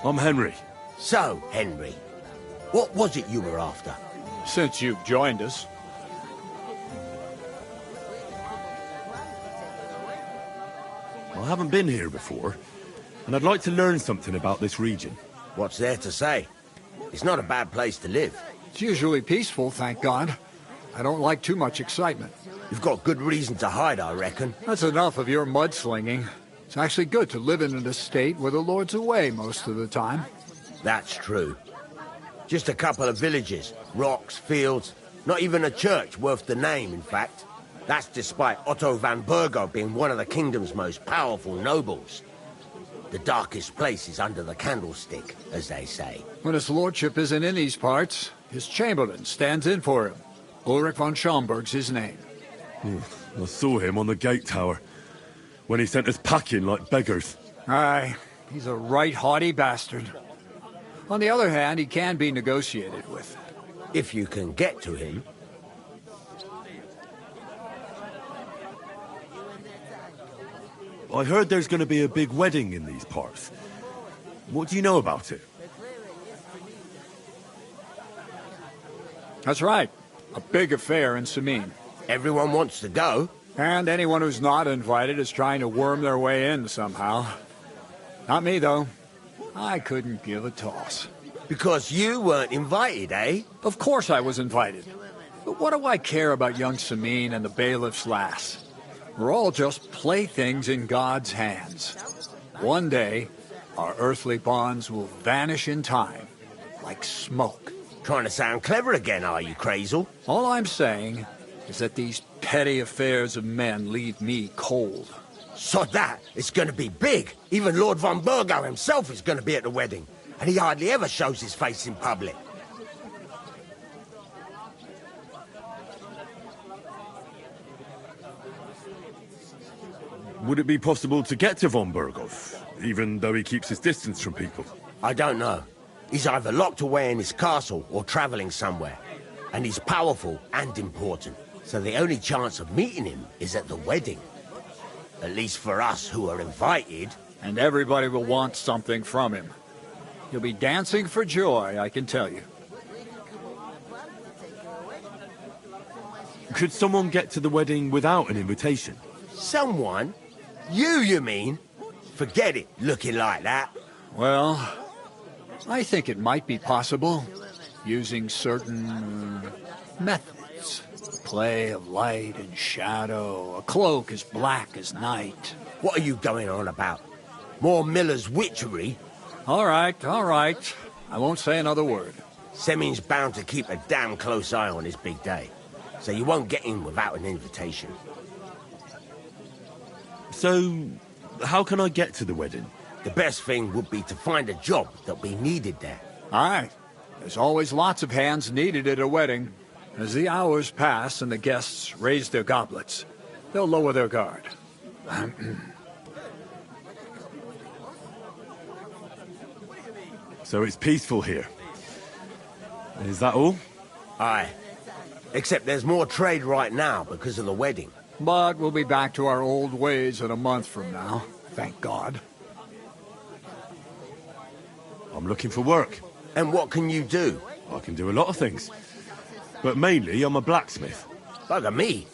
I'm Henry. So, Henry, what was it you were after? Since you've joined us. I haven't been here before, and I'd like to learn something about this region. What's there to say? It's not a bad place to live. It's usually peaceful, thank God. I don't like too much excitement. You've got good reason to hide, I reckon. That's enough of your mudslinging. It's actually good to live in an estate where the Lord's away most of the time. That's true. Just a couple of villages, rocks, fields, not even a church worth the name, in fact. That's despite Otto van Burgo being one of the kingdom's most powerful nobles. The darkest place is under the candlestick, as they say. When his lordship isn't in these parts, his chamberlain stands in for him. Ulrich von Schaumburg's his name. I saw him on the gate tower, when he sent us packing like beggars. Aye, he's a right haughty bastard. On the other hand, he can be negotiated with. If you can get to him. I heard there's going to be a big wedding in these parts. What do you know about it? That's right. A big affair in Sameen. Everyone wants to go. And anyone who's not invited is trying to worm their way in somehow. Not me, though. I couldn't give a toss. Because you weren't invited, eh? Of course I was invited. But what do I care about young Sameen and the bailiff's lass? We're all just playthings in God's hands. One day, our earthly bonds will vanish in time, like smoke. Trying to sound clever again, are you, Crazel? All I'm saying is that these petty affairs of men leave me cold. So that it's going to be big. Even Lord von Burgo himself is going to be at the wedding. And he hardly ever shows his face in public. Would it be possible to get to von Burgo, even though he keeps his distance from people? I don't know. He's either locked away in his castle or traveling somewhere. And he's powerful and important. So the only chance of meeting him is at the wedding. At least for us who are invited. And everybody will want something from him. You'll be dancing for joy, I can tell you. Could someone get to the wedding without an invitation? Someone? You mean? Forget it, looking like that. Well, I think it might be possible, using certain methods. Play of light and shadow, a cloak as black as night. What are you going on about? More Miller's witchery? All right. I won't say another word. Semin's bound to keep a damn close eye on his big day, so you won't get in without an invitation. So, how can I get to the wedding? The best thing would be to find a job that'll be needed there. All right. There's always lots of hands needed at a wedding. As the hours pass and the guests raise their goblets, they'll lower their guard. So it's peaceful here. Is that all? Aye. Except there's more trade right now because of the wedding. But we'll be back to our old ways in a month from now. Thank God. I'm looking for work. And what can you do? I can do a lot of things. But mainly, I'm a blacksmith. Bugger me.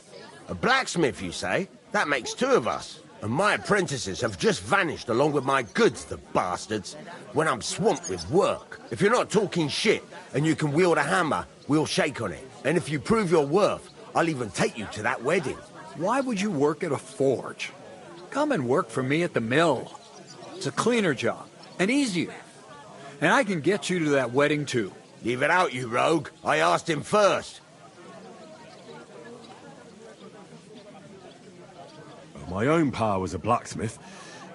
A blacksmith, you say? That makes two of us. And my apprentices have just vanished along with my goods, the bastards, when I'm swamped with work. If you're not talking shit and you can wield a hammer, we'll shake on it. And if you prove your worth, I'll even take you to that wedding. Why would you work at a forge? Come and work for me at the mill. It's a cleaner job, and easier. And I can get you to that wedding, too. Leave it out, you rogue. I asked him first. My own pa was a blacksmith,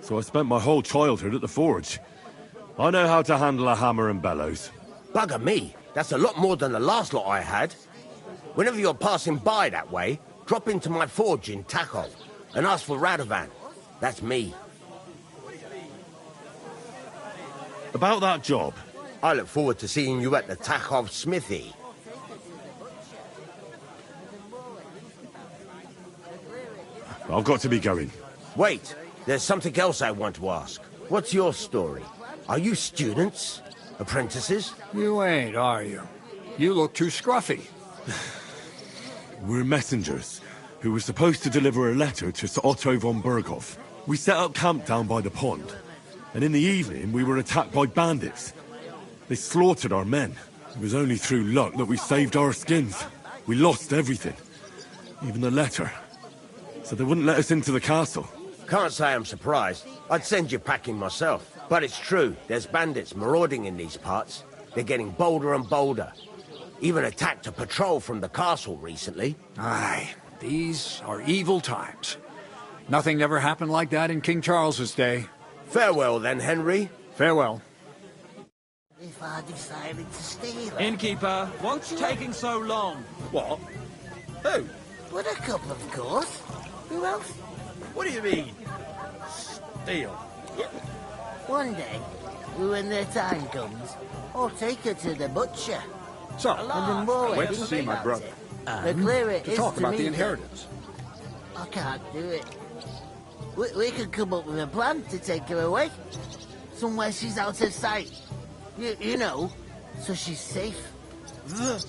so I spent my whole childhood at the forge. I know how to handle a hammer and bellows. Bugger me. That's a lot more than the last lot I had. Whenever you're passing by that way, drop into my forge in Takhov and ask for Radovan. That's me. About that job. I look forward to seeing you at the Takhov smithy. I've got to be going. Wait, there's something else I want to ask. What's your story? Are you students? Apprentices? You ain't, are you? You look too scruffy. We're messengers who were supposed to deliver a letter to Sir Otto von Berghoff. We set up camp down by the pond, and in the evening we were attacked by bandits. They slaughtered our men. It was only through luck that we saved our skins. We lost everything, even the letter. So they wouldn't let us into the castle. Can't say I'm surprised. I'd send you packing myself. But it's true, there's bandits marauding in these parts. They're getting bolder and bolder. Even attacked a patrol from the castle recently. Aye, these are evil times. Nothing ever happened like that in King Charles's day. Farewell then, Henry. Farewell. If I decided to steal it. Innkeeper, what's taking so long? What? Who? Buttercup, of course. Who else? What do you mean? Steal? One day, when their time comes, I'll take her to the butcher. So, And the more went to we see think my about brother. it, the clearer it To is talk to about me the that inheritance. I can't do it. We could come up with a plan to take her away. Somewhere she's out of sight. You know, so she's safe. The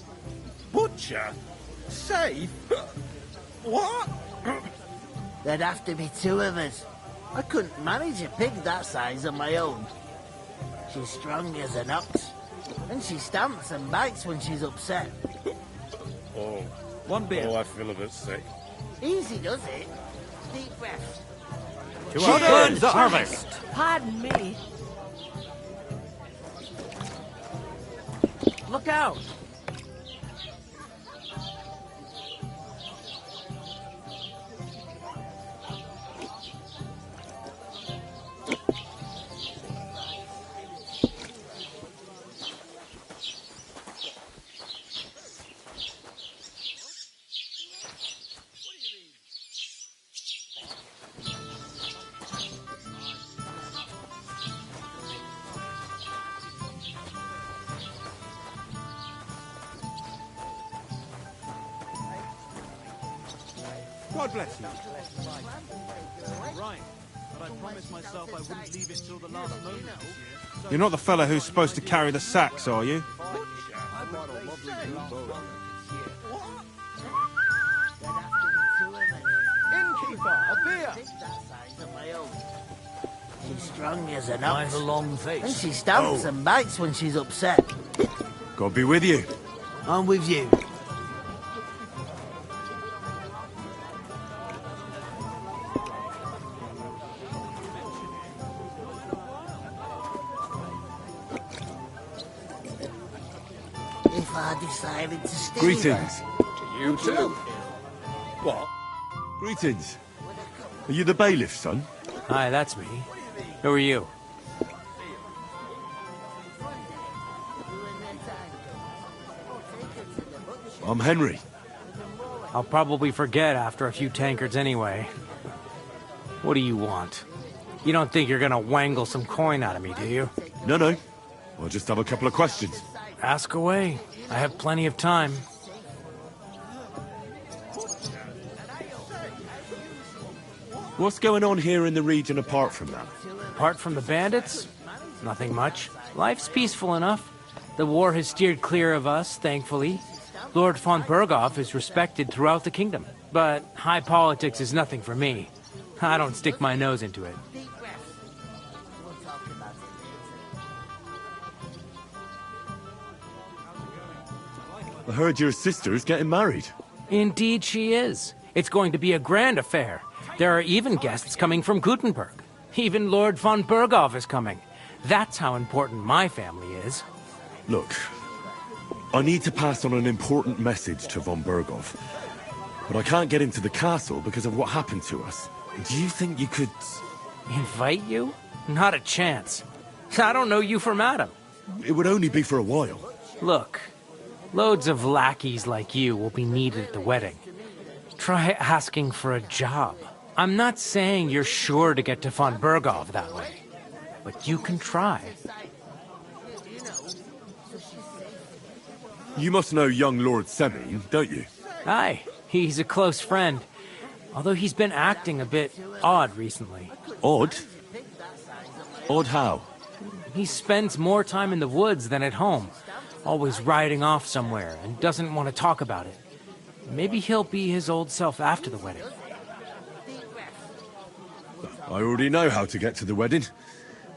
butcher? Safe? What? There'd have to be two of us. I couldn't manage a pig that size on my own. She's strong as an ox, and she stamps and bites when she's upset. Oh, one beer. Oh, I feel a bit sick. Easy does it. Deep breath. To our burns the harvest. Pardon me. Look out! God bless you. Right. But I promised myself I wouldn't leave it till the last moment this year. You're not the fella who's supposed to carry the sacks, are you? Innkeeper, a beer! She's strong as an ox. I've a long face. And she stamps and bites when she's upset. God be with you. I'm with you. If I decided to stay Greetings. To you too. What? Greetings. Are you the bailiff's son? Hi, that's me. Who are you? I'm Henry. I'll probably forget after a few tankards anyway. What do you want? You don't think you're gonna wangle some coin out of me, do you? No. I'll just have a couple of questions. Ask away. I have plenty of time. What's going on here in the region apart from that? Apart from the bandits? Nothing much. Life's peaceful enough. The war has steered clear of us, thankfully. Lord von Berghoff is respected throughout the kingdom. But high politics is nothing for me. I don't stick my nose into it. I heard your sister's getting married. Indeed she is. It's going to be a grand affair. There are even guests coming from Gutenberg. Even Lord von Berghoff is coming. That's how important my family is. Look, I need to pass on an important message to von Berghoff. But I can't get into the castle because of what happened to us. Do you think you could... Invite you? Not a chance. I don't know you from Adam. It would only be for a while. Look, loads of lackeys like you will be needed at the wedding. Try asking for a job. I'm not saying you're sure to get to von Berghoff that way, but you can try. You must know young Lord Semine, don't you? Aye, he's a close friend. Although he's been acting a bit odd recently. Odd? Odd how? He spends more time in the woods than at home, always riding off somewhere and doesn't want to talk about it. Maybe he'll be his old self after the wedding. I already know how to get to the wedding.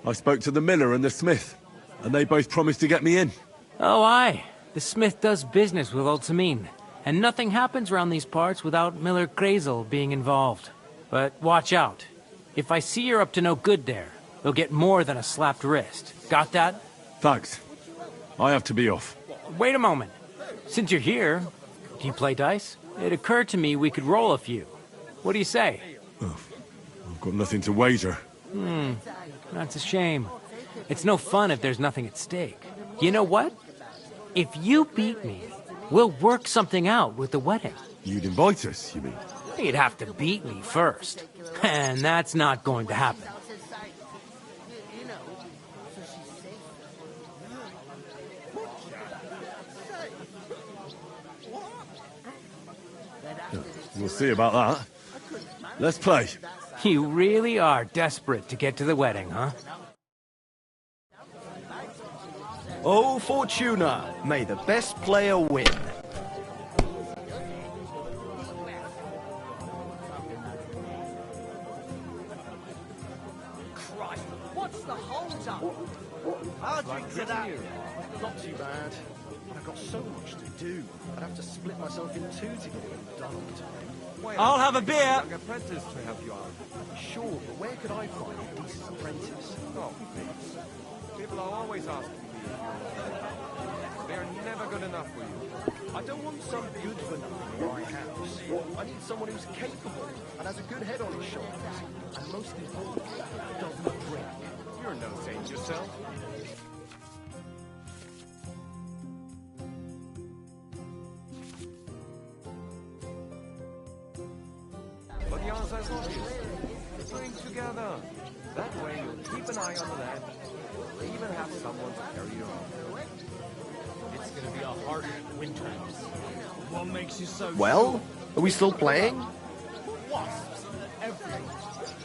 I spoke to the miller and the smith, and they both promised to get me in. Oh, aye. The smith does business with old Semine, and nothing happens around these parts without Miller Krazel being involved. But watch out. If I see you're up to no good there, you'll get more than a slapped wrist. Got that? Thanks. I have to be off. Wait a moment. Since you're here, do you play dice? It occurred to me we could roll a few. What do you say? Oh, I've got nothing to wager. That's a shame. It's no fun if there's nothing at stake. You know what? If you beat me, we'll work something out with the wedding. You'd invite us, you mean? You'd have to beat me first. And that's not going to happen. We'll see about that. Let's play. You really are desperate to get to the wedding, huh? Oh, Fortuna, may the best player win. Christ, what's the hold up? How'd you get to that? Not too bad. But I've got so much to do. I'd have to split myself in two to get it done on time. I'll have a beer. Young apprentice to help you out. Sure, but where could I find a decent apprentice? Oh, please. People are always asking me if you're They're never good enough for you. I don't want some good for nothing in my house. I need someone who's capable and has a good head on his shoulders. And most importantly, doesn't drink. You're no saint yourself. But the answer is obvious. Drink together. That way you'll keep an eye on the lad. You'll even have someone to carry you around. It's gonna be a harsh winter. What makes you so Well, are we still playing? Wasps everywhere.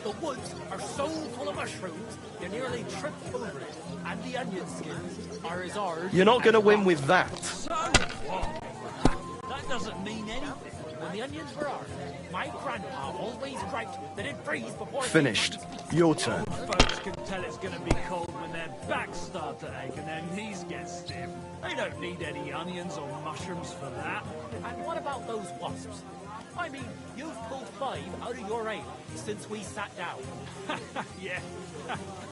The woods are so full of mushrooms, you nearly trip over it. And the onion skins are as hard. You're not going to win with that. So what? That doesn't mean anything. When the onions were hard, my grandpa always griped that it'd freeze before... Finished. Your turn. Folks can tell it's gonna be cold when their backs start to ache and their knees get stiff. They don't need any onions or mushrooms for that. And what about those wasps? I mean, you've pulled 5 out of your ale since we sat down. Yeah,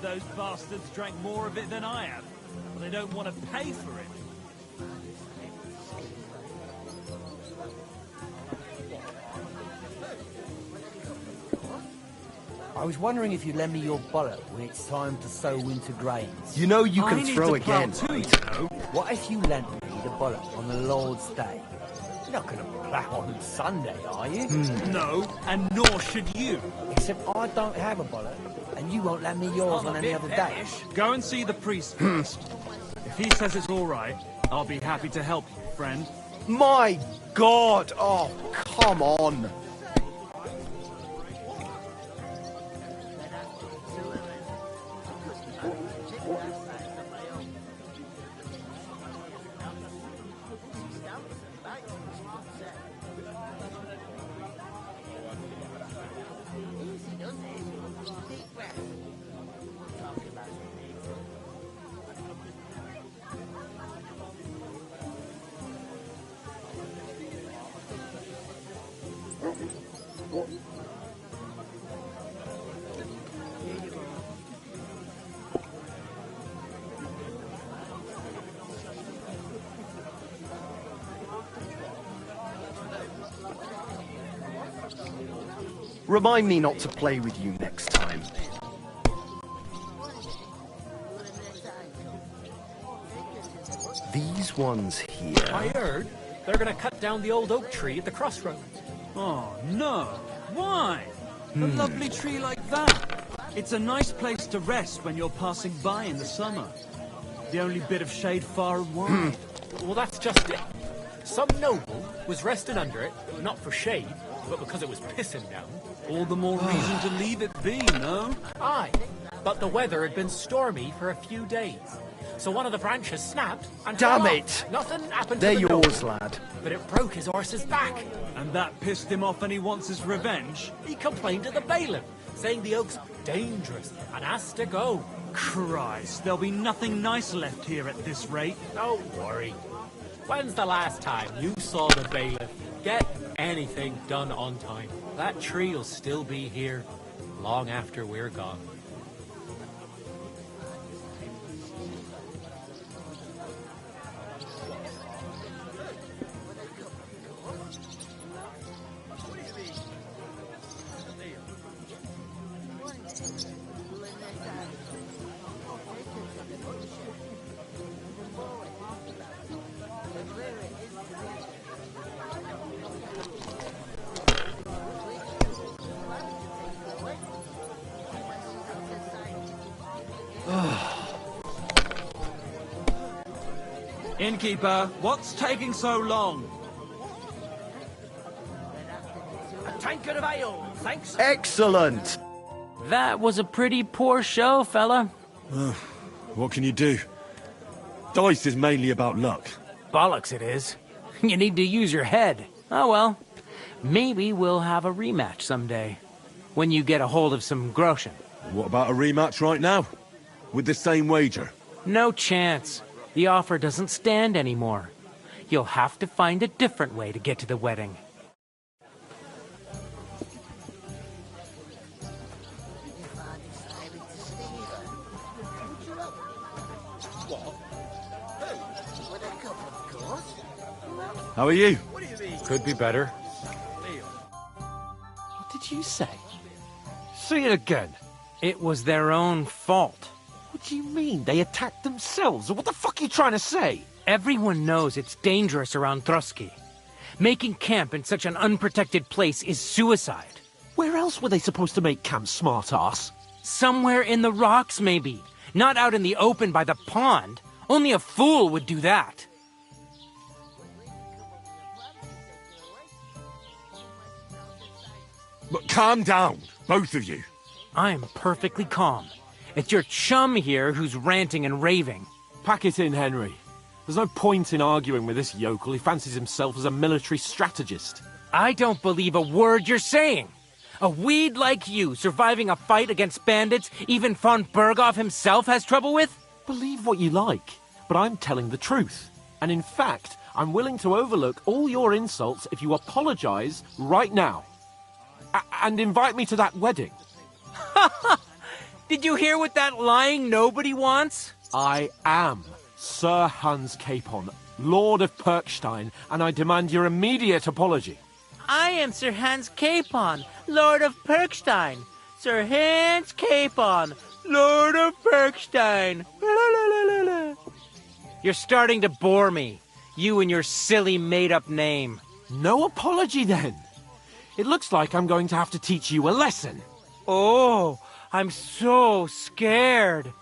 those bastards drank more of it than I have. But they don't want to pay for it. I was wondering if you'd lend me your bollock when it's time to sow winter grains. You know you can throw again. Too, you know. What if you lent me the bollock on the Lord's Day? You're not going to plough on Sunday, are you? No, and nor should you. Except I don't have a bollock, and you won't lend me yours on any other day. Go and see the priest first. If he says it's all right, I'll be happy to help you, friend. My God! Oh, come on! Remind me not to play with you next time. These ones here... I heard they're going to cut down the old oak tree at the crossroads. Oh, no. Why? A lovely tree like that. It's a nice place to rest when you're passing by in the summer. The only bit of shade far and wide. Well, that's just it. Some noble was resting under it, not for shade, but because it was pissing down. All the more reason to leave it be, no? Aye, but the weather had been stormy for a few days. So one of the branches snapped and Damn fell it! off. Nothing happened They're to the yours, noble, lad. but it broke his horse's back. And that pissed him off and he wants his revenge? He complained to the bailiff, saying the oak's dangerous and has to go. Christ, there'll be nothing nice left here at this rate. Don't worry. When's the last time you saw the bailiff get anything done on time? That tree will still be here long after we're gone. Innkeeper, what's taking so long? A tankard of ale, thanks. Excellent! That was a pretty poor show, fella. What can you do? Dice is mainly about luck. Bollocks it is. You need to use your head. Oh well. Maybe we'll have a rematch someday. When you get a hold of some groschen. What about a rematch right now? With the same wager? No chance. The offer doesn't stand anymore. You'll have to find a different way to get to the wedding. How are you? Could be better. What did you say? Say it again. It was their own fault. What do you mean? They attacked themselves? What the fuck are you trying to say? Everyone knows it's dangerous around Trotsky. Making camp in such an unprotected place is suicide. Where else were they supposed to make camp, smart-ass? Somewhere in the rocks, maybe. Not out in the open by the pond. Only a fool would do that. But calm down, both of you. I'm perfectly calm. It's your chum here who's ranting and raving. Pack it in, Henry. There's no point in arguing with this yokel. He fancies himself as a military strategist. I don't believe a word you're saying. A weed like you surviving a fight against bandits even von Berghoff himself has trouble with? Believe what you like, but I'm telling the truth. And in fact, I'm willing to overlook all your insults if you apologize right now. And invite me to that wedding. Did you hear what that lying nobody wants? I am Sir Hans Capon, Lord of Perkstein, and I demand your immediate apology. I am Sir Hans Capon, Lord of Perkstein. Sir Hans Capon, Lord of Perkstein. You're starting to bore me. You and your silly made-up name. No apology, then. It looks like I'm going to have to teach you a lesson. Oh, I'm so scared.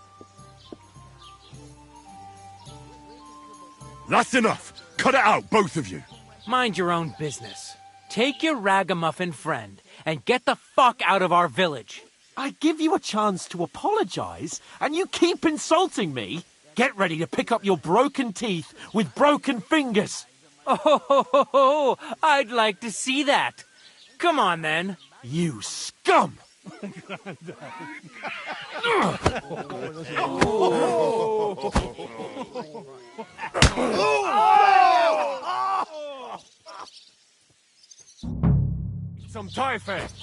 That's enough! Cut it out, both of you! Mind your own business. Take your ragamuffin friend and get the fuck out of our village. I give you a chance to apologize, and you keep insulting me. Get ready to pick up your broken teeth with broken fingers. Oh, I'd like to see that. Come on, then. You scum! Some Typhus!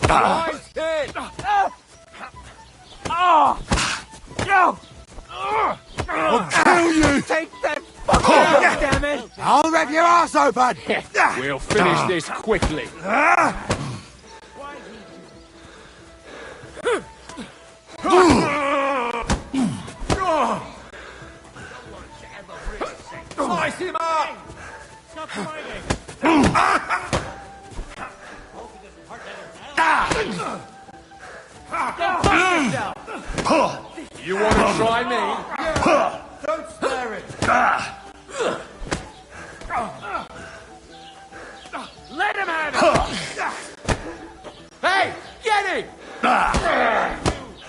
Nice hit! I'll kill you! Take that fucking out, damn it! I'll rip your ass open! We'll finish this quickly. Slice him up! Stop fighting! You want to try me? Don't spare it! Let him have it! Hey, get him!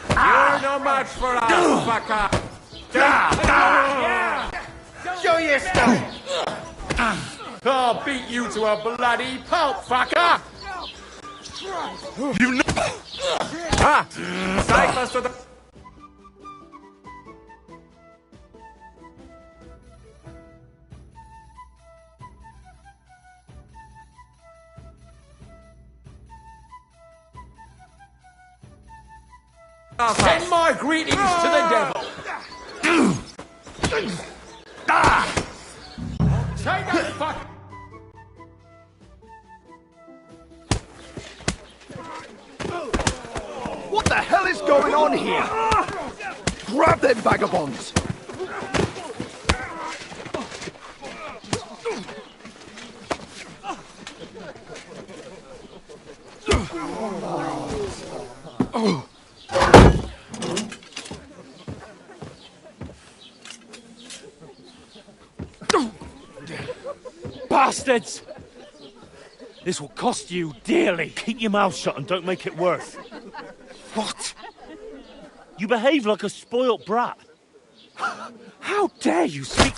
You're no match for us, fucker! Show your stuff! I'll beat you to a bloody pulp, fucker! You know... Take us to the... Send my greetings to the devil! Take that fuck! What the hell is going on here? Grab them vagabonds! Bastards! This will cost you dearly. Keep your mouth shut and don't make it worse. What? You behave like a spoilt brat. How dare you speak...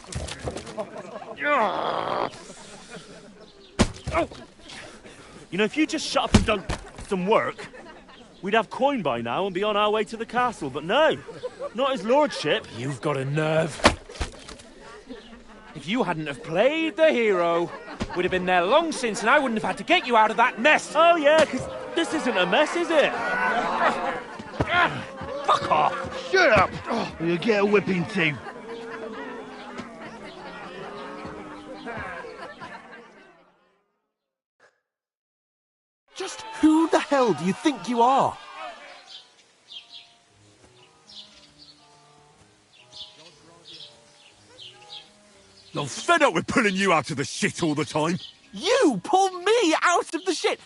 You know, if you just shut up and done some work, we'd have coin by now and be on our way to the castle. But no, not his lordship. You've got a nerve. If you hadn't have played the hero, we'd have been there long since and I wouldn't have had to get you out of that mess. Oh yeah, because this isn't a mess, is it? Fuck off. Shut up! Or you'll get a whipping too. Just who the hell do you think you are? I'm fed up with pulling you out of the shit all the time. You pulled me out of the shit!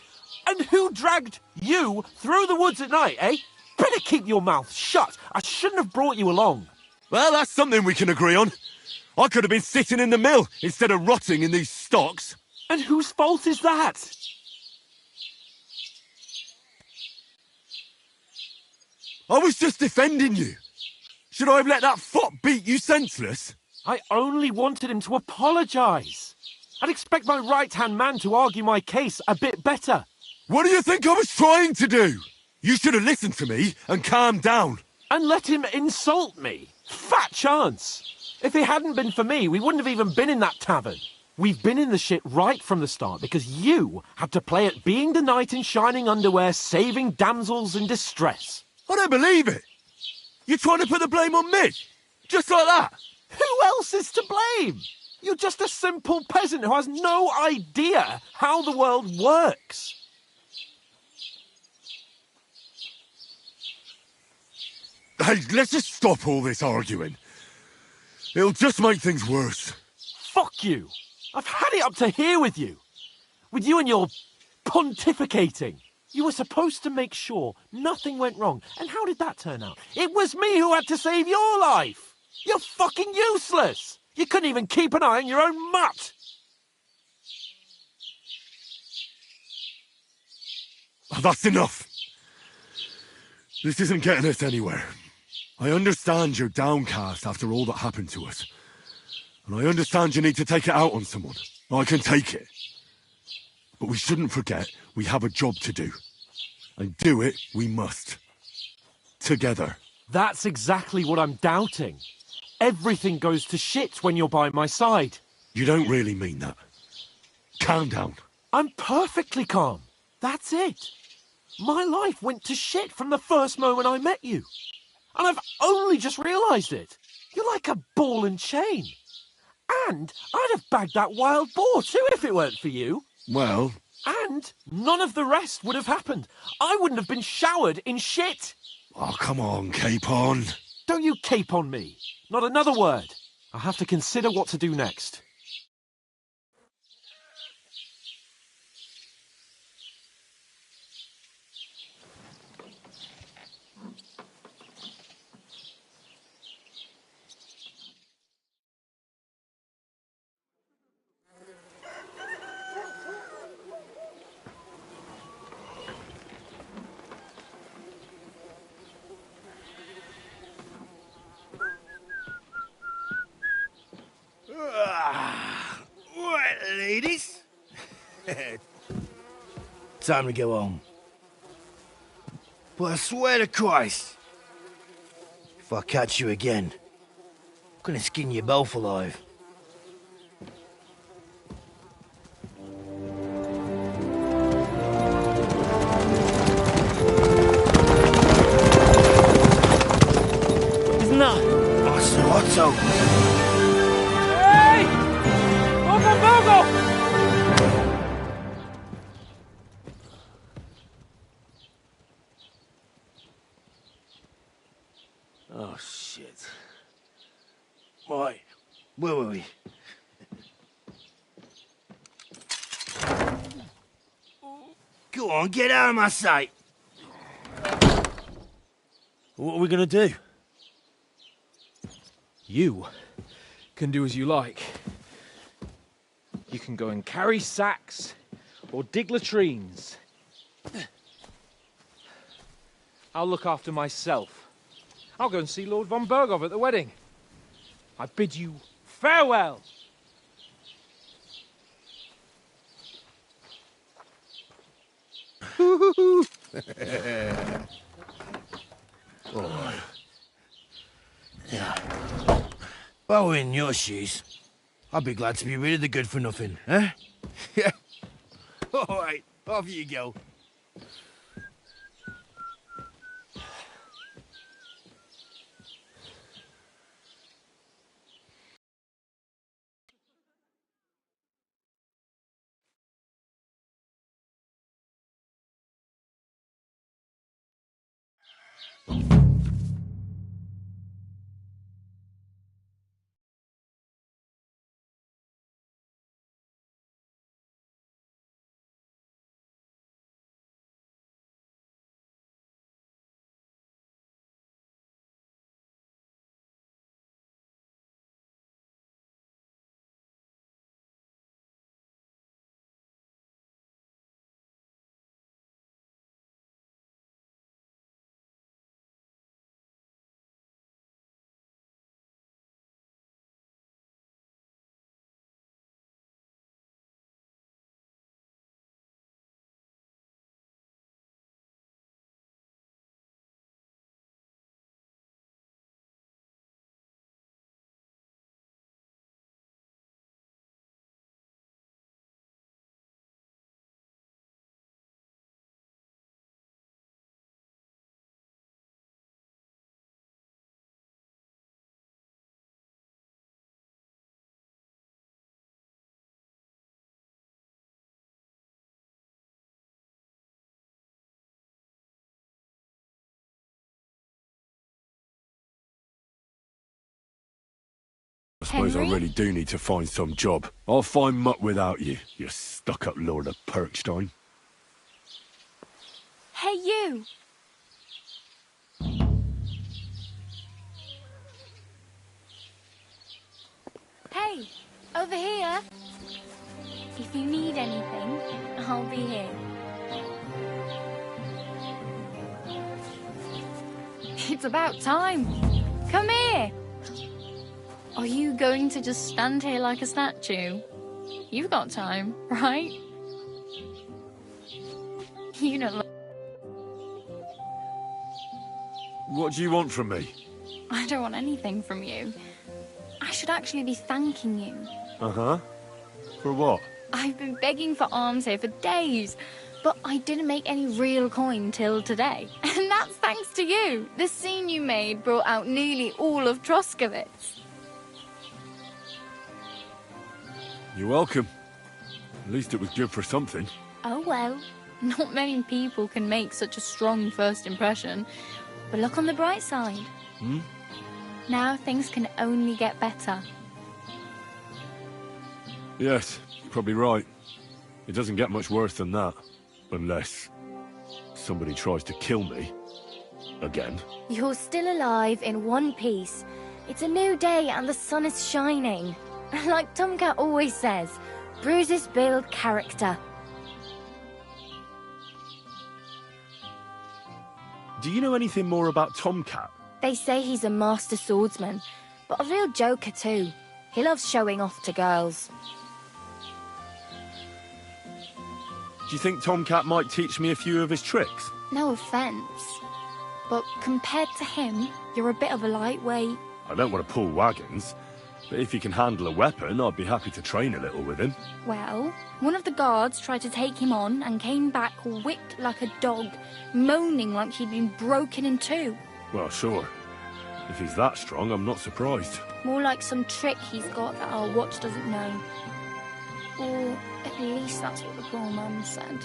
And who dragged you through the woods at night, eh? Better keep your mouth shut. I shouldn't have brought you along. Well, that's something we can agree on. I could have been sitting in the mill instead of rotting in these stocks. And whose fault is that? I was just defending you. Should I have let that fop beat you senseless? I only wanted him to apologise. I'd expect my right-hand man to argue my case a bit better. What do you think I was trying to do? You should have listened to me and calmed down. And let him insult me? Fat chance. If it hadn't been for me, we wouldn't have even been in that tavern. We've been in the shit right from the start because you had to play at being the knight in shining underwear, saving damsels in distress. I don't believe it. You're trying to put the blame on me? Just like that? Who else is to blame? You're just a simple peasant who has no idea how the world works. Hey, let's just stop all this arguing. It'll just make things worse. Fuck you. I've had it up to here with you. With you and your pontificating. You were supposed to make sure nothing went wrong. And how did that turn out? It was me who had to save your life. You're fucking useless. You couldn't even keep an eye on your own mutt. Oh, that's enough. This isn't getting us anywhere. I understand you're downcast after all that happened to us. And I understand you need to take it out on someone. I can take it. But we shouldn't forget we have a job to do. And do it we must. Together. That's exactly what I'm doubting. Everything goes to shit when you're by my side. You don't really mean that. Calm down. I'm perfectly calm. That's it. My life went to shit from the first moment I met you. And I've only just realised it. You're like a ball and chain. And I'd have bagged that wild boar too if it weren't for you. Well... And none of the rest would have happened. I wouldn't have been showered in shit. Oh, come on, Capon. Don't you cape on me. Not another word. I'll have to consider what to do next. Right, ladies. Time to go home. But I swear to Christ, if I catch you again, I'm gonna skin you both alive. Isn't that? Otto. Hey! Uncle Bogo! Oh, shit. Right, where were we? Go on, get out of my sight. What are we going to do? You can do as you like. You can go and carry sacks or dig latrines. I'll look after myself. I'll go and see Lord von Berghoff at the wedding. I bid you farewell. Oh. Yeah. If I were in your shoes, I'd be glad to be rid of the good for nothing, eh? Yeah. All right, off you go. suppose I Henry? really do need to find some job. I'll find mutt without you, you stuck-up Lord of Perkstein. Hey, you! Hey, over here. If you need anything, I'll be here. It's about time. Come here. Are you going to just stand here like a statue? You've got time, right? You don't look... What do you want from me? I don't want anything from you. I should actually be thanking you. Uh-huh. For what? I've been begging for alms here for days, but I didn't make any real coin till today. And that's thanks to you. The scene you made brought out nearly all of Troskowitz. You're welcome. At least it was good for something. Oh well, not many people can make such a strong first impression. But look on the bright side. Hmm? Now things can only get better. Yes, you're probably right. It doesn't get much worse than that. Unless somebody tries to kill me. Again. You're still alive in one piece. It's a new day and the sun is shining. Like Tomcat always says, bruises build character. Do you know anything more about Tomcat? They say he's a master swordsman, but a real joker too. He loves showing off to girls. Do you think Tomcat might teach me a few of his tricks? No offence, but compared to him, you're a bit of a lightweight. I don't want to pull wagons, but if he can handle a weapon, I'd be happy to train a little with him. Well, one of the guards tried to take him on and came back whipped like a dog, moaning like he'd been broken in two. Well, sure. If he's that strong, I'm not surprised. More like some trick he's got that our watch doesn't know. Or at least that's what the poor man said.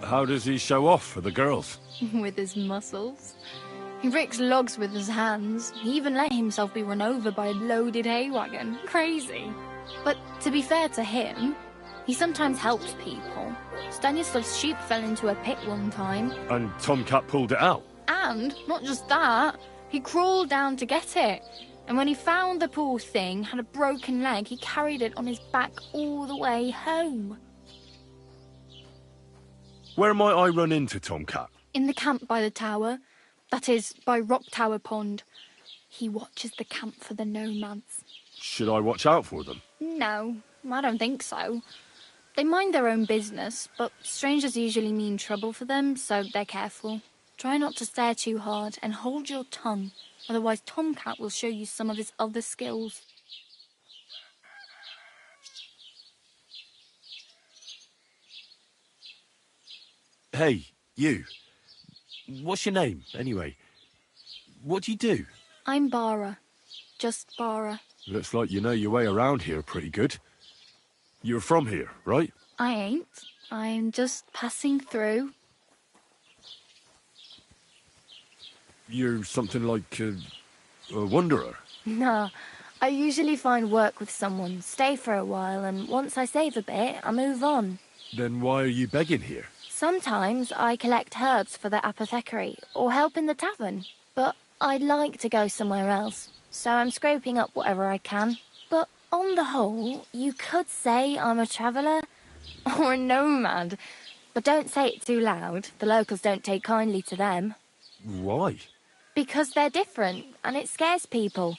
How does he show off for the girls? With his muscles. He breaks logs with his hands. He even let himself be run over by a loaded hay wagon. Crazy. But to be fair to him, he sometimes helps people. Stanislav's sheep fell into a pit one time. And Tomcat pulled it out? And, not just that, he crawled down to get it. And when he found the poor thing had a broken leg, he carried it on his back all the way home. Where might I run into Tomcat? In the camp by the tower. That is, by Rock Tower Pond. He watches the camp for the nomads. Should I watch out for them? No, I don't think so. They mind their own business, but strangers usually mean trouble for them, so they're careful. Try not to stare too hard and hold your tongue, otherwise Tomcat will show you some of his other skills. Hey, you. What's your name, anyway? What do you do? I'm Bara. Just Bara. Looks like you know your way around here pretty good. You're from here, right? I ain't. I'm just passing through. You're something like a wanderer. Nah, I usually find work with someone, stay for a while, and once I save a bit, I move on. Then why are you begging here? Sometimes I collect herbs for the apothecary, or help in the tavern. But I'd like to go somewhere else, so I'm scraping up whatever I can. But on the whole, you could say I'm a traveller, or a nomad. But don't say it too loud, the locals don't take kindly to them. Why? Because they're different, and it scares people.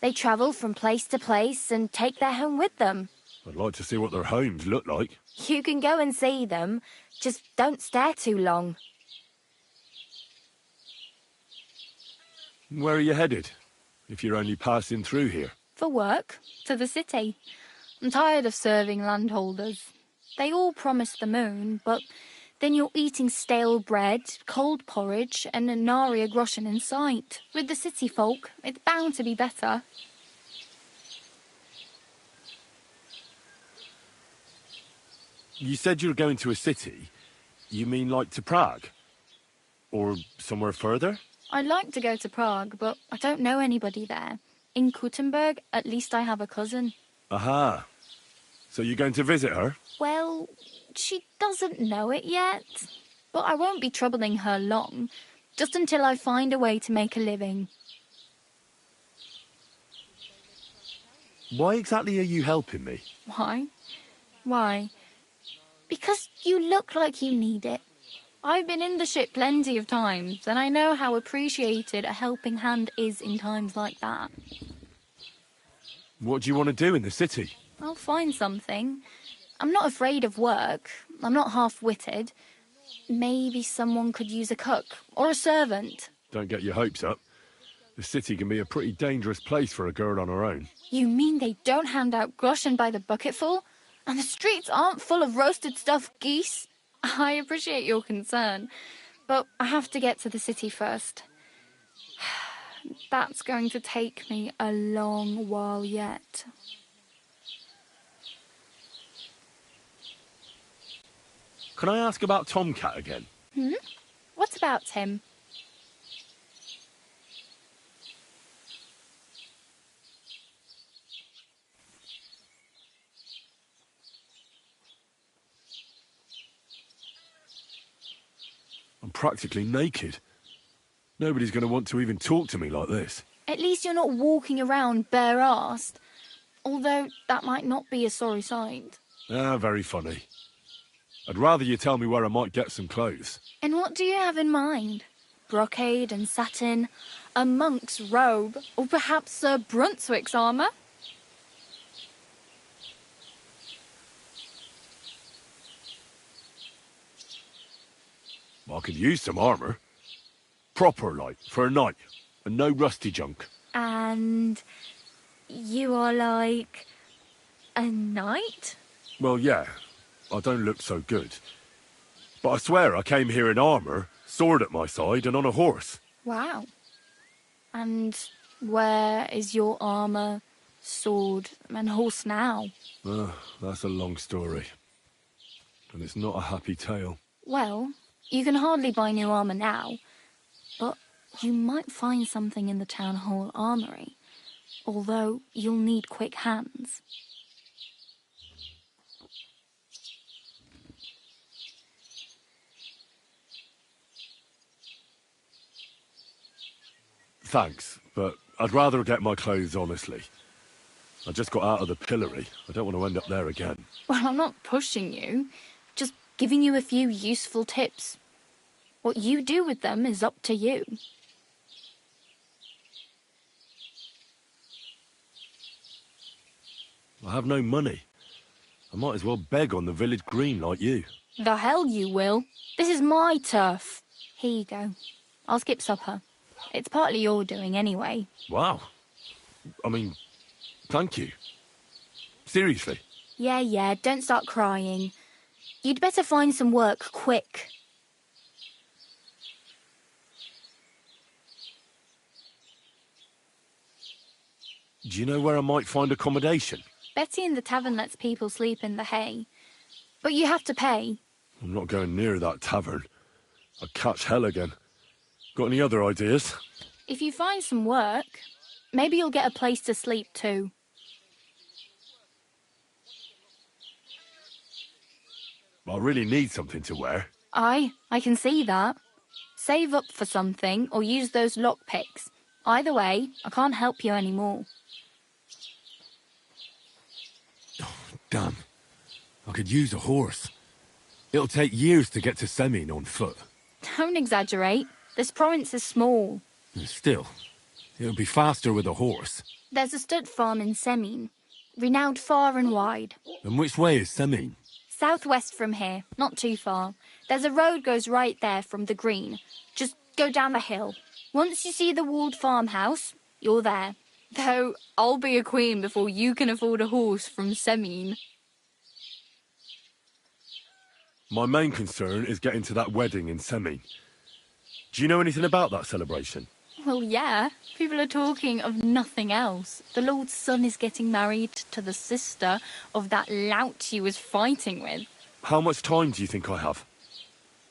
They travel from place to place and take their home with them. I'd like to see what their homes look like. You can go and see them, just don't stare too long. Where are you headed, if you're only passing through here? For work, to the city. I'm tired of serving landholders. They all promise the moon, but then you're eating stale bread, cold porridge, and a nary a groschen in sight. With the city folk, it's bound to be better. You said you were going to a city. You mean like to Prague? Or somewhere further? I'd like to go to Prague, but I don't know anybody there. In Kuttenberg, at least I have a cousin. Aha. So you're going to visit her? Well, she doesn't know it yet. But I won't be troubling her long, just until I find a way to make a living. Why exactly are you helping me? Why? Why? Because you look like you need it. I've been in the ship plenty of times, and I know how appreciated a helping hand is in times like that. What do you want to do in the city? I'll find something. I'm not afraid of work. I'm not half-witted. Maybe someone could use a cook or a servant. Don't get your hopes up. The city can be a pretty dangerous place for a girl on her own. You mean they don't hand out groschen by the bucketful? And the streets aren't full of roasted stuffed geese? I appreciate your concern, but I have to get to the city first. That's going to take me a long while yet. Can I ask about Tomcat again? What about him? I'm practically naked. Nobody's going to want to even talk to me like this. At least you're not walking around bare-assed. Although that might not be a sorry sight. Ah, very funny. I'd rather you tell me where I might get some clothes. And what do you have in mind? Brocade and satin, a monk's robe, or perhaps Sir Brunswick's armour? I could use some armour. Proper, like, for a night. And no rusty junk. And you are like a knight? Well, yeah. I don't look so good. But I swear I came here in armour, sword at my side, and on a horse. Wow. And where is your armour, sword, and horse now? That's a long story. And it's not a happy tale. Well, you can hardly buy new armour now, but you might find something in the town hall armoury, although you'll need quick hands. Thanks, but I'd rather get my clothes honestly. I just got out of the pillory. I don't want to end up there again. Well, I'm not pushing you, just giving you a few useful tips. What you do with them is up to you. I have no money. I might as well beg on the village green like you. The hell you will. This is my turf. Here you go. I'll skip supper. It's partly your doing anyway. Wow. I mean, thank you. Seriously. Yeah, don't start crying. You'd better find some work quick. Do you know where I might find accommodation? Betty in the tavern lets people sleep in the hay. But you have to pay. I'm not going near that tavern. I'd catch hell again. Got any other ideas? If you find some work, maybe you'll get a place to sleep too. I really need something to wear. I can see that. Save up for something or use those lockpicks. Either way, I can't help you anymore. Damn. I could use a horse. It'll take years to get to Semin on foot. Don't exaggerate. This province is small. Still, it'll be faster with a horse. There's a stud farm in Semin, renowned far and wide. And which way is Semin? Southwest from here, not too far. There's a road goes right there from the green. Just go down the hill. Once you see the walled farmhouse, you're there. Though I'll be a queen before you can afford a horse from Semin. My main concern is getting to that wedding in Semin. Do you know anything about that celebration? Well, yeah. People are talking of nothing else. The Lord's son is getting married to the sister of that lout he was fighting with. How much time do you think I have?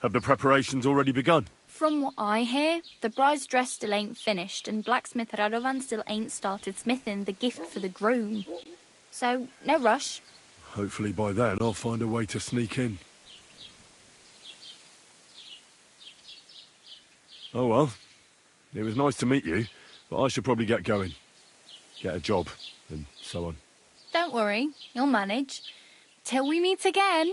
Have the preparations already begun? From what I hear, the bride's dress still ain't finished, and blacksmith Radovan still ain't started smithing the gift for the groom. So, no rush. Hopefully by then I'll find a way to sneak in. Oh well. It was nice to meet you, but I should probably get going. Get a job, and so on. Don't worry, you'll manage. Till we meet again.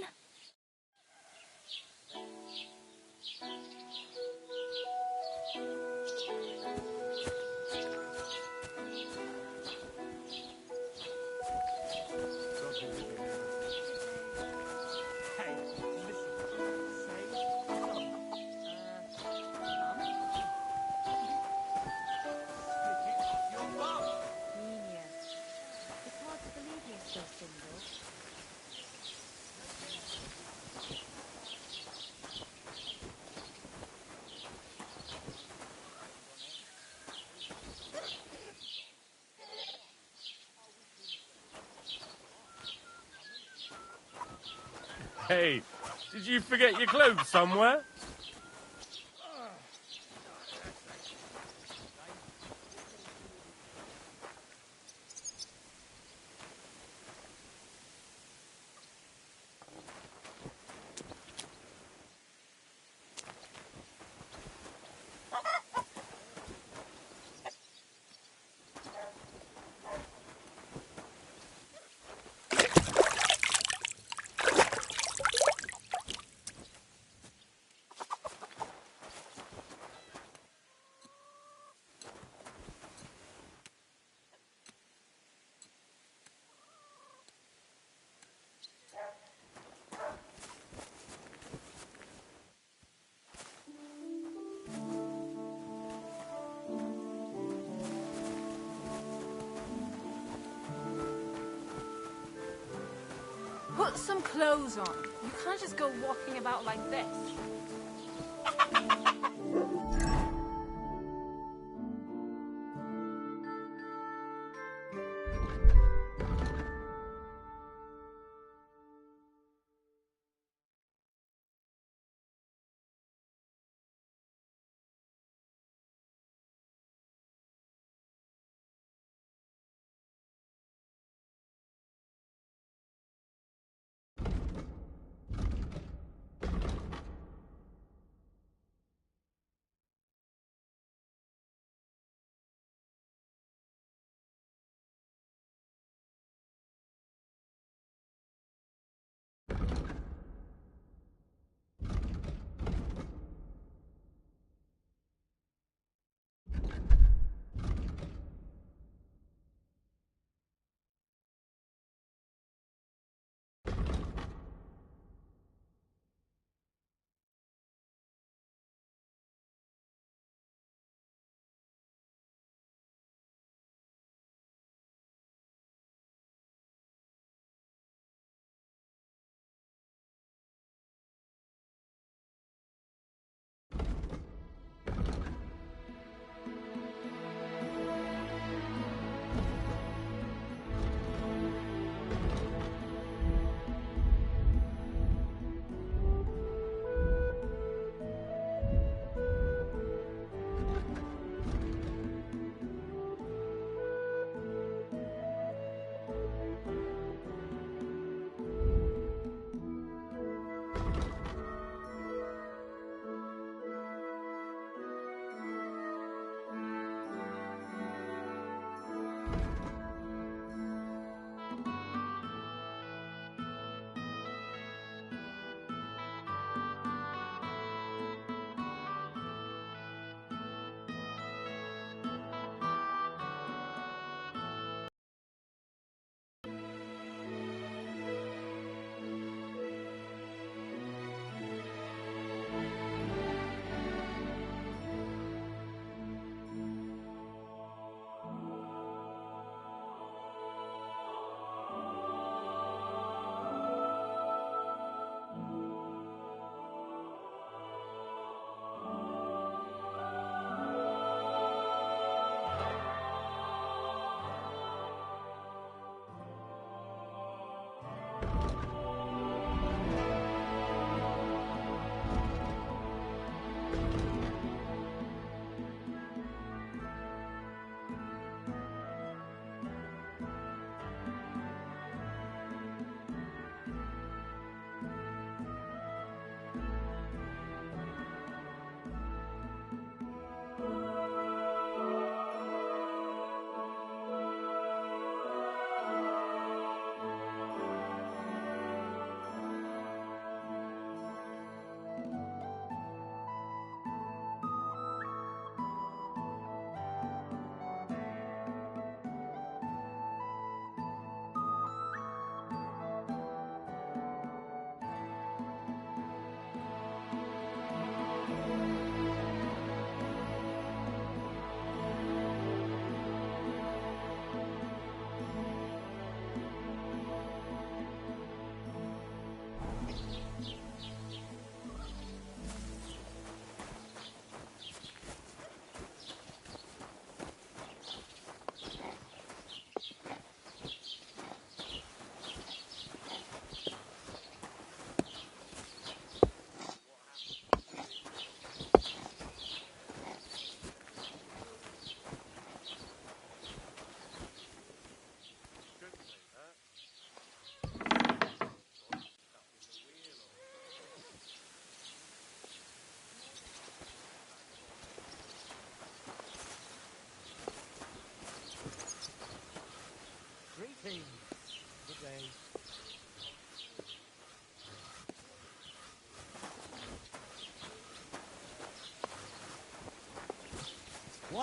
Hey, did you forget your clothes somewhere? Put some clothes on. You can't just go walking about like this.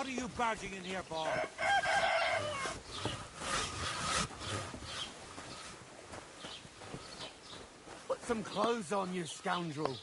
What are you barging in here for? Put some clothes on, you scoundrel.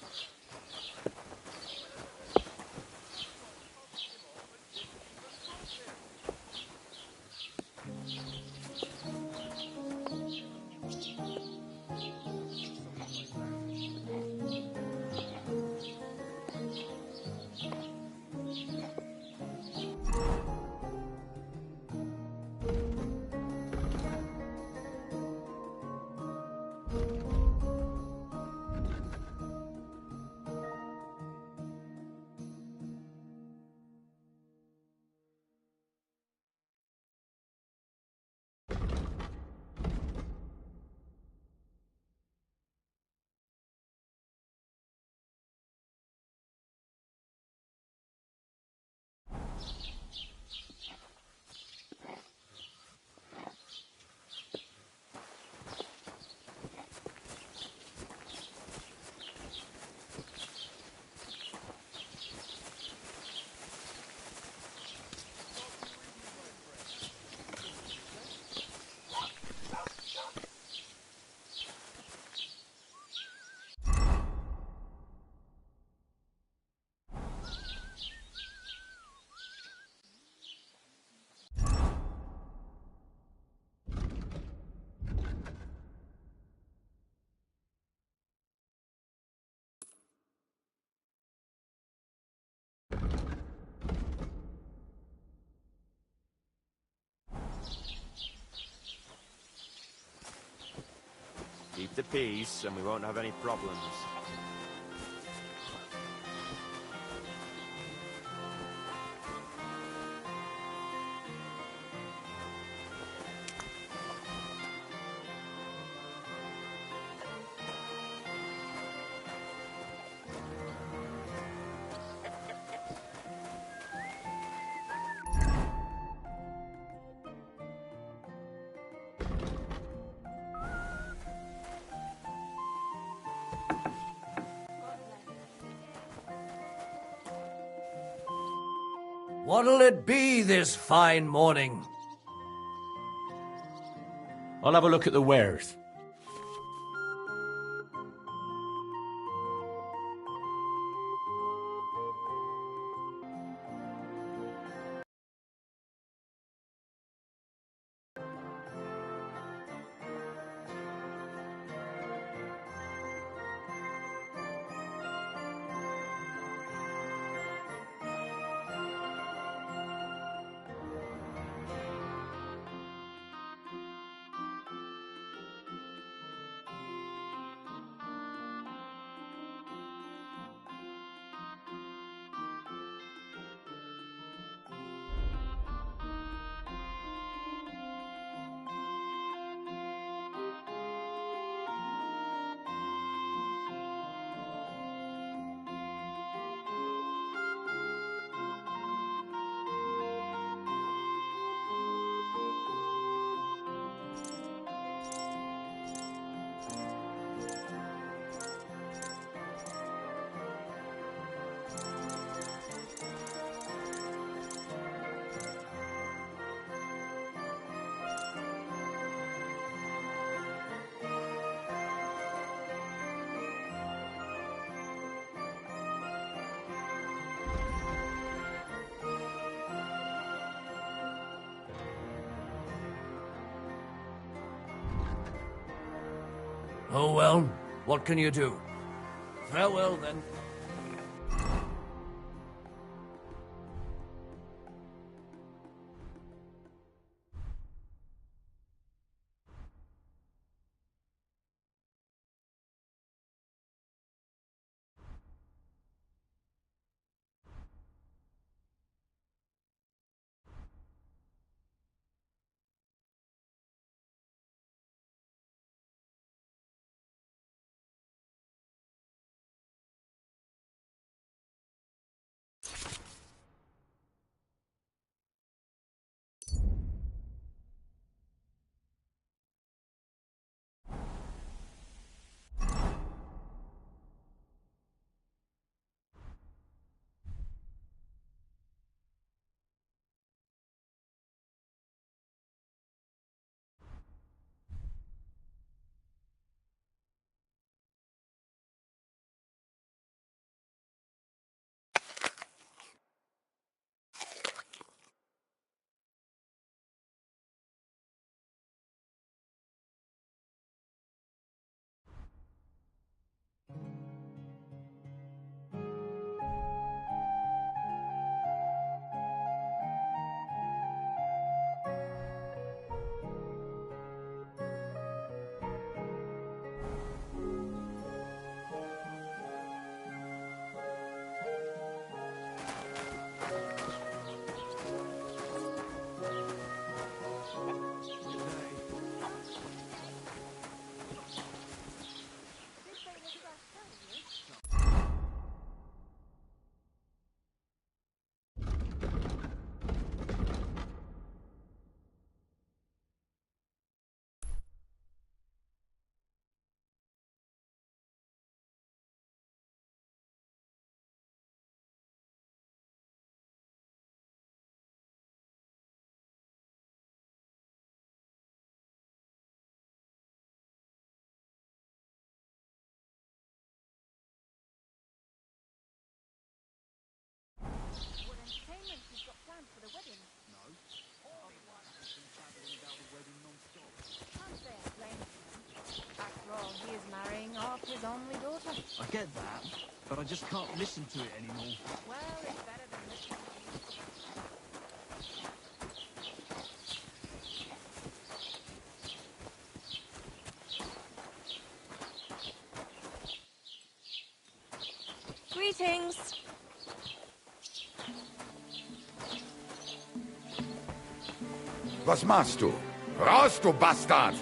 Keep the peace, and we won't have any problems. What'll it be this fine morning? I'll have a look at the wares. Oh well, what can you do? Farewell then. I get that, but I just can't listen to it anymore. Well, it's better than this. Greetings. Was machst du? Raus, du Bastard!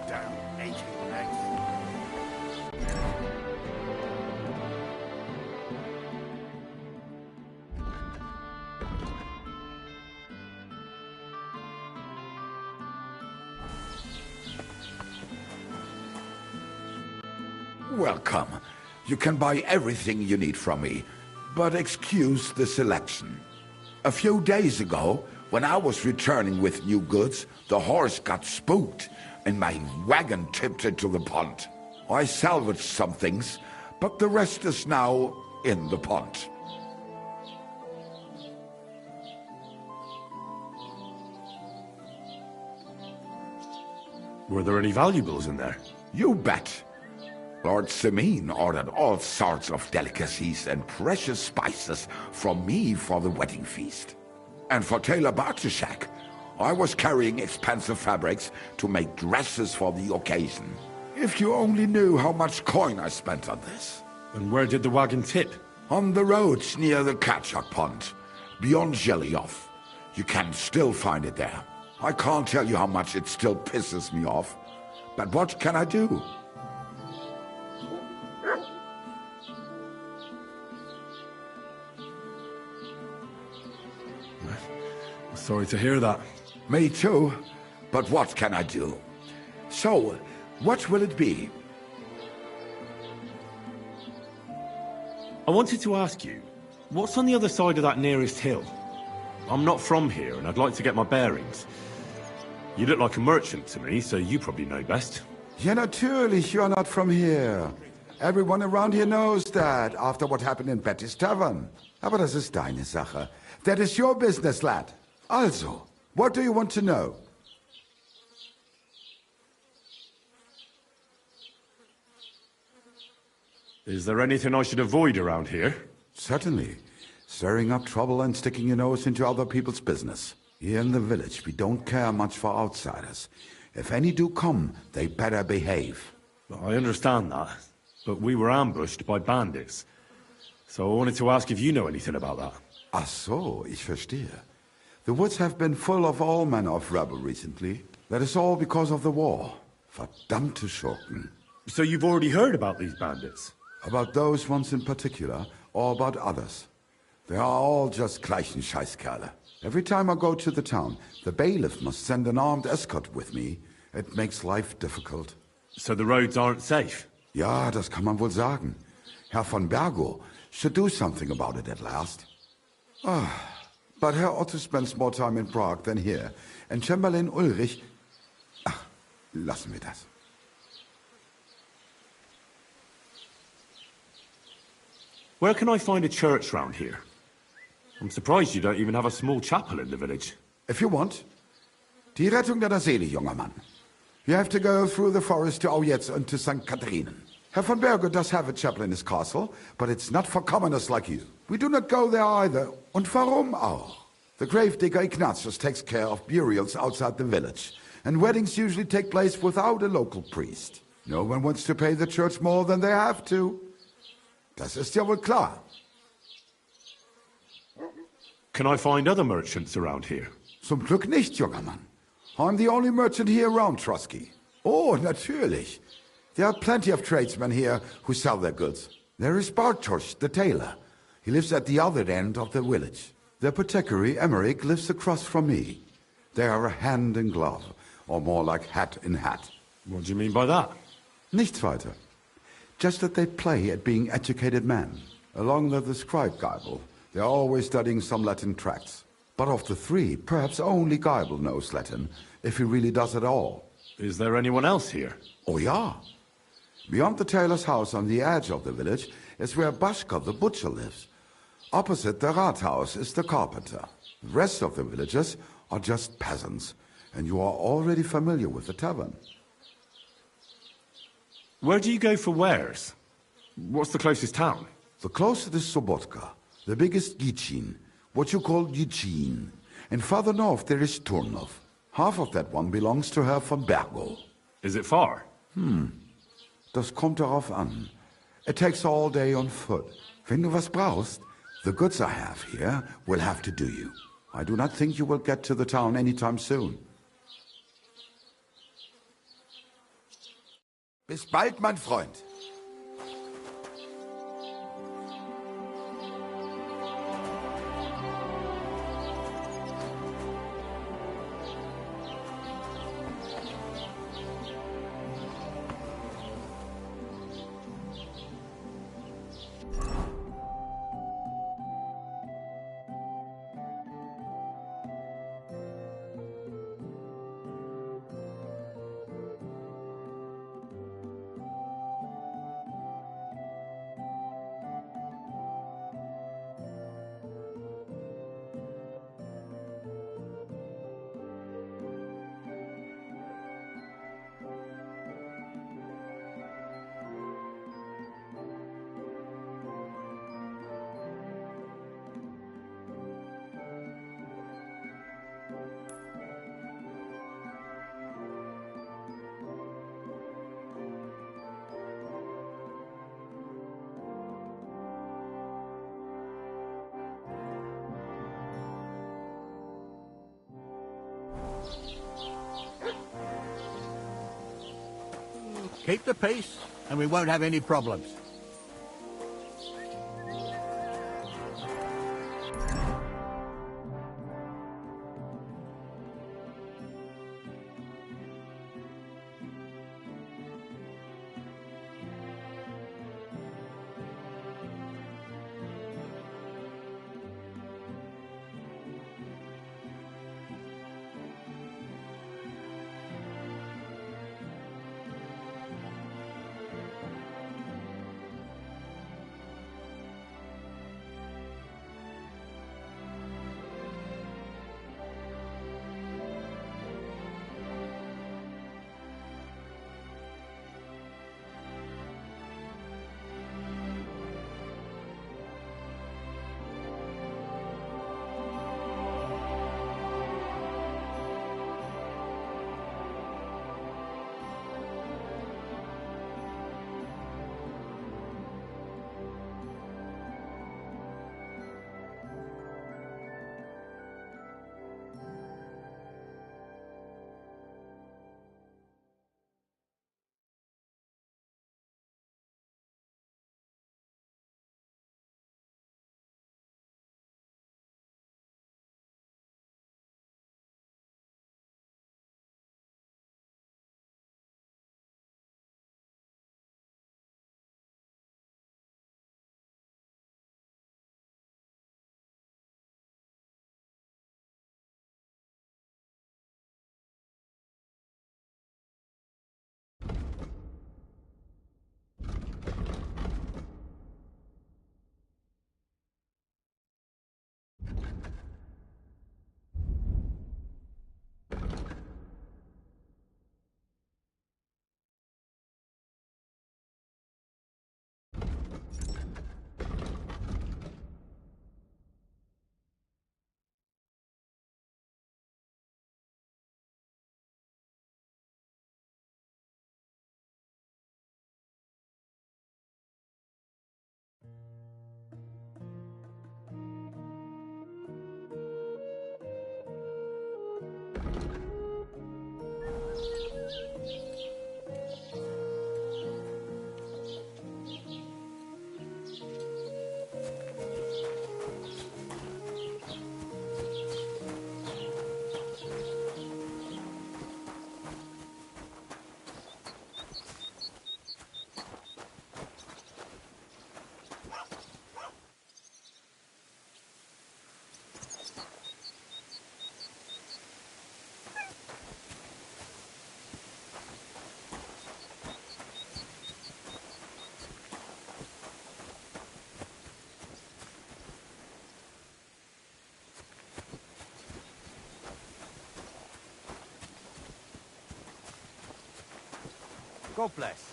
Damn aching legs. Welcome. You can buy everything you need from me, but excuse the selection. A few days ago, when I was returning with new goods, the horse got spooked and my wagon tipped into the pond. I salvaged some things, but the rest is now in the pond. Were there any valuables in there? You bet. Lord Simeon ordered all sorts of delicacies and precious spices from me for the wedding feast. And for Tailor Bartishak, I was carrying expensive fabrics to make dresses for the occasion. If you only knew how much coin I spent on this. And where did the wagon tip? On the roads near the Katchak Pond, beyond Jelioff. You can still find it there. I can't tell you how much it still pisses me off. But what can I do? Sorry to hear that. Me too. But what can I do? So, what will it be? I wanted to ask you, what's on the other side of that nearest hill? I'm not from here, and I'd like to get my bearings. You look like a merchant to me, so you probably know best. Ja, natürlich, you're not from here. Everyone around here knows that, after what happened in Betty's Tavern. Aber das ist deine Sache. That is your business, lad. Also, what do you want to know? Is there anything I should avoid around here? Certainly. Stirring up trouble and sticking your nose into other people's business. Here in the village, we don't care much for outsiders. If any do come, they better behave. I understand that, but we were ambushed by bandits. So I wanted to ask if you know anything about that. Ach so, ich verstehe. The woods have been full of all manner of rebel recently. That is all because of the war. Verdammte Schurken. So you've already heard about these bandits? About those ones in particular, or about others. They are all just gleichen Scheißkerle. Every time I go to the town, the bailiff must send an armed escort with me. It makes life difficult. So the roads aren't safe? Ja, das kann man wohl sagen. Herr von Bergo should do something about it at last. But Herr Otto spends more time in Prague than here, and Chamberlain Ulrich... Ach, lassen wir das. Where can I find a church round here? I'm surprised you don't even have a small chapel in the village. If you want. Die Rettung deiner Seele, junger Mann. You have to go through the forest to Aujetz and to St. Catherine. Herr von Bergo does have a chapel in his castle, but it's not for commoners like you. We do not go there either. Und warum auch? The gravedigger Ignatius takes care of burials outside the village, and weddings usually take place without a local priest. No one wants to pay the church more than they have to. Das ist ja wohl klar. Can I find other merchants around here? Zum Glück nicht, junger Mann. I'm the only merchant here around Trusky. Oh, natürlich. There are plenty of tradesmen here who sell their goods. There is Bartosz, the tailor. He lives at the other end of the village. The apothecary, Emmerich, lives across from me. They are a hand in glove, or more like hat in hat. What do you mean by that? Nichts weiter. Just that they play at being educated men. Along with the scribe Geibel, they are always studying some Latin tracts. But of the three, perhaps only Geibel knows Latin, if he really does at all. Is there anyone else here? Oh, ja. Beyond the tailor's house on the edge of the village is where Bashka the butcher lives. Opposite the Rathaus is the carpenter. The rest of the villagers are just peasants, and you are already familiar with the tavern. Where do you go for wares? What's the closest town? The closest is Sobotka, the biggest Gichin, what you call Gichin. And farther north there is Turnov. Half of that one belongs to Herr von Bergo. Is it far? Das kommt darauf an. It takes all day on foot. Wenn du was brauchst, the goods I have here will have to do you. I do not think you will get to the town anytime soon. Bis bald, mein Freund. Keep the peace, and we won't have any problems. God bless.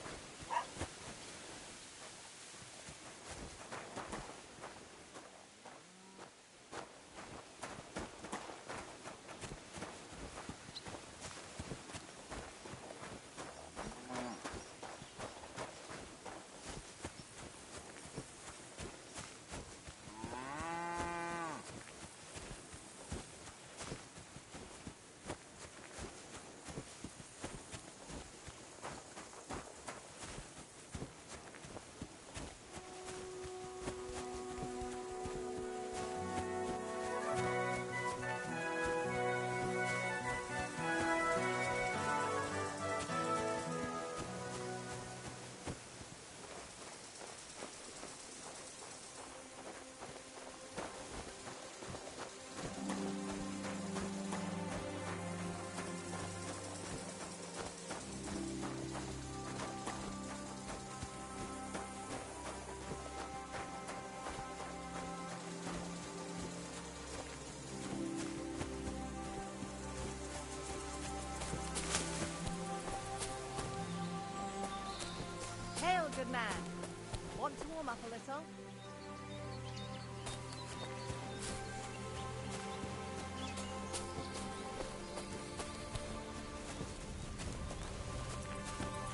Hail, good man. Want to warm up a little?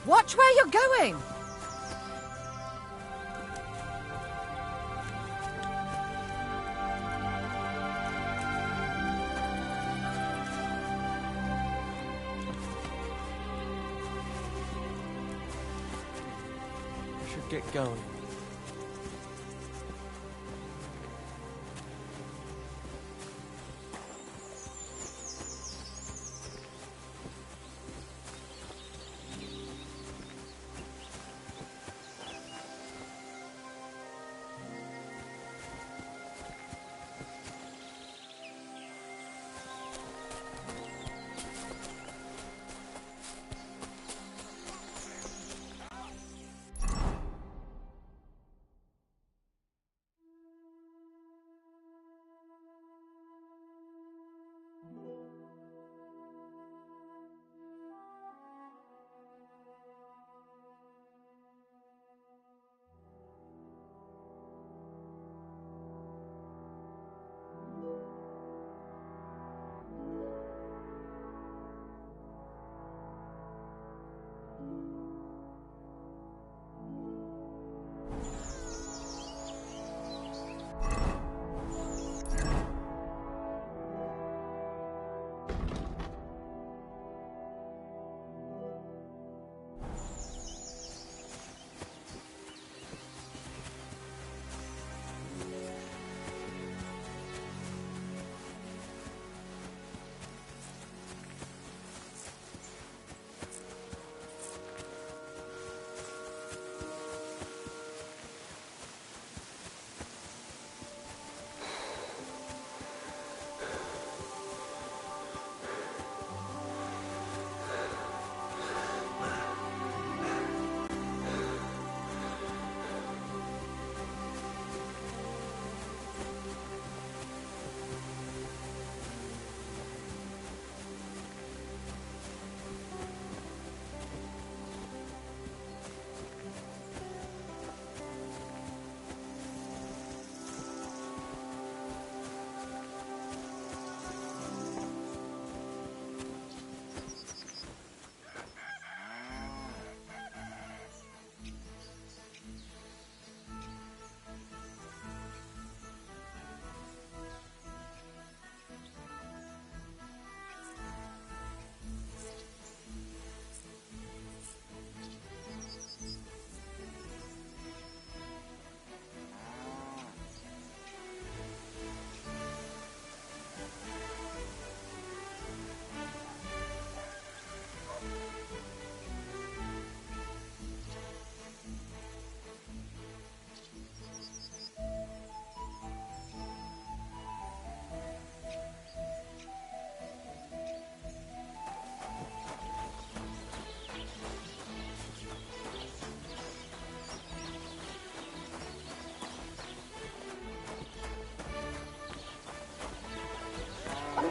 Watch where you're going! Should get going.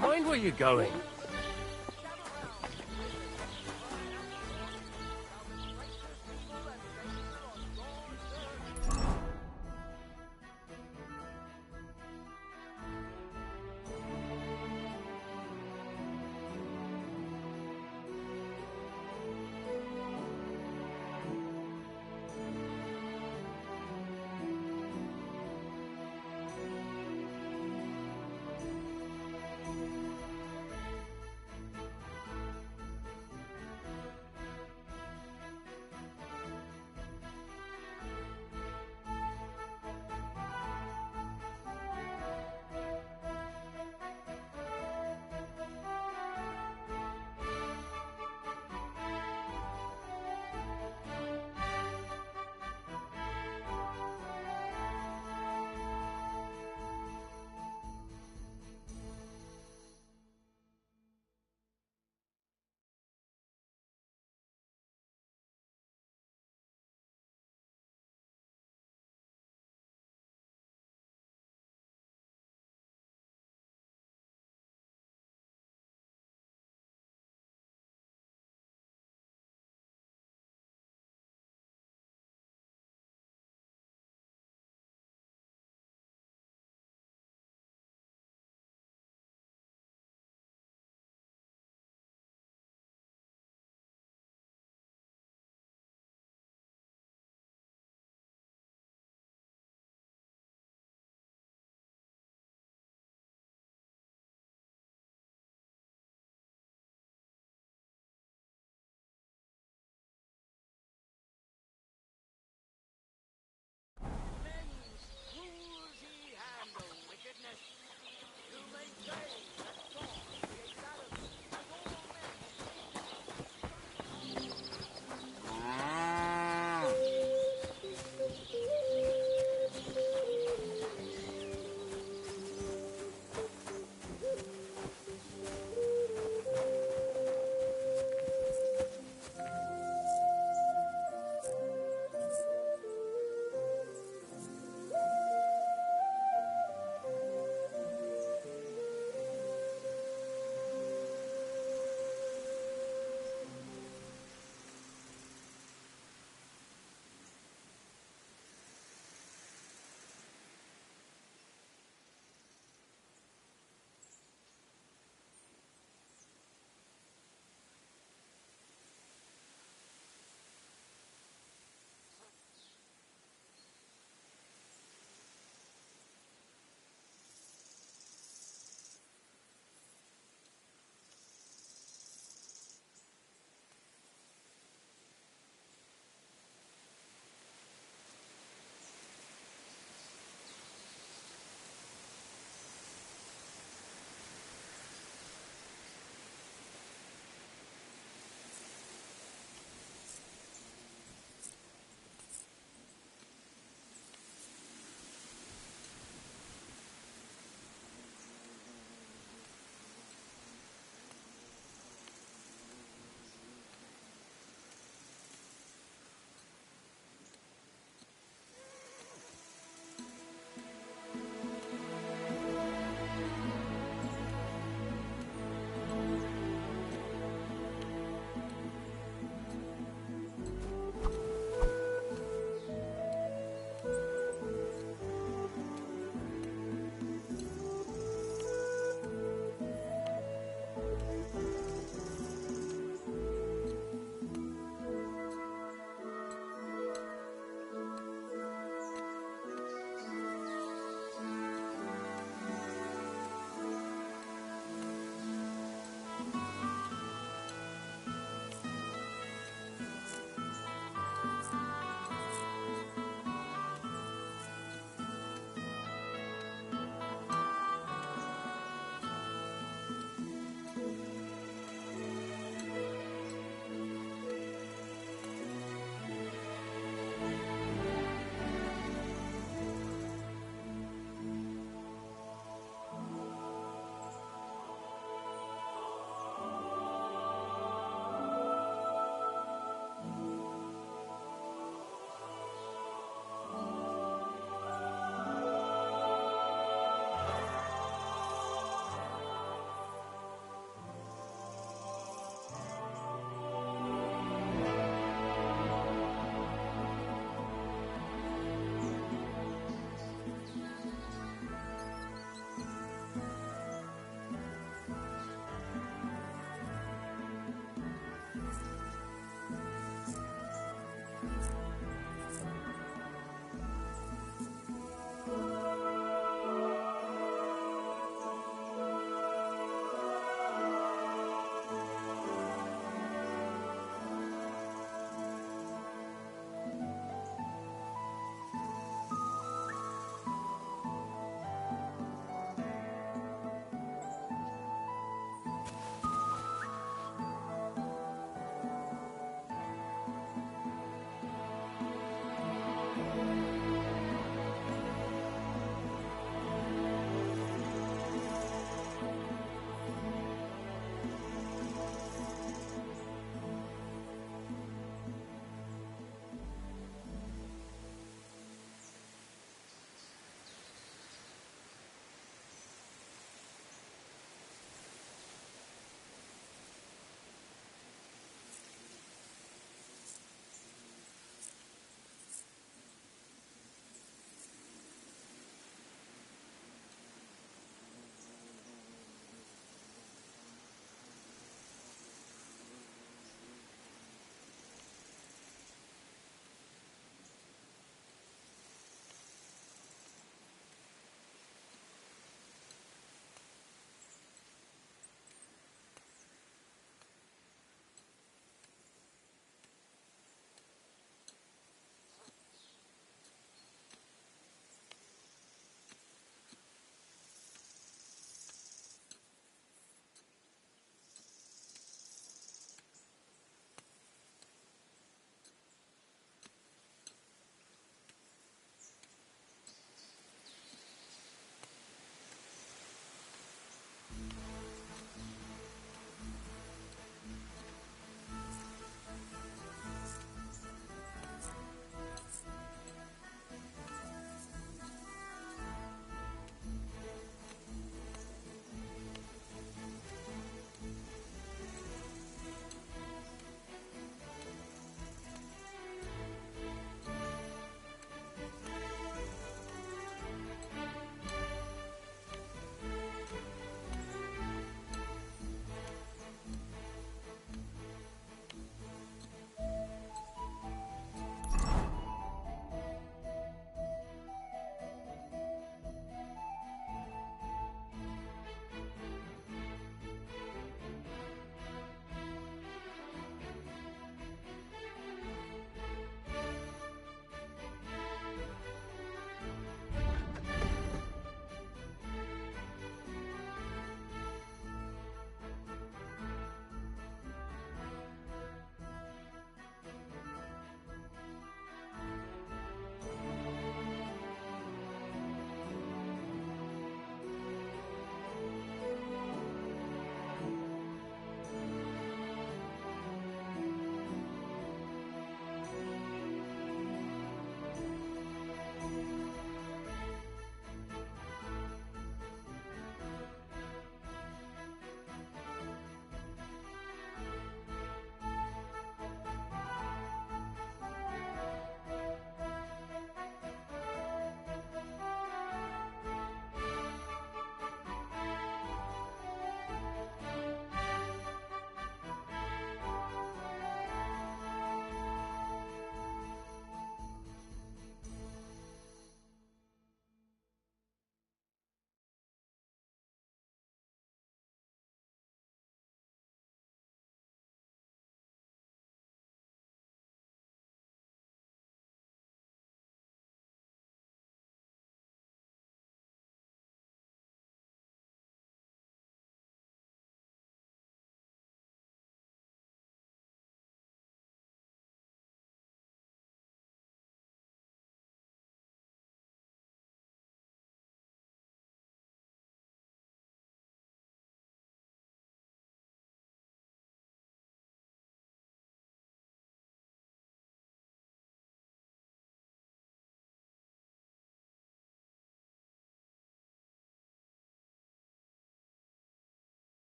Mind where you're going.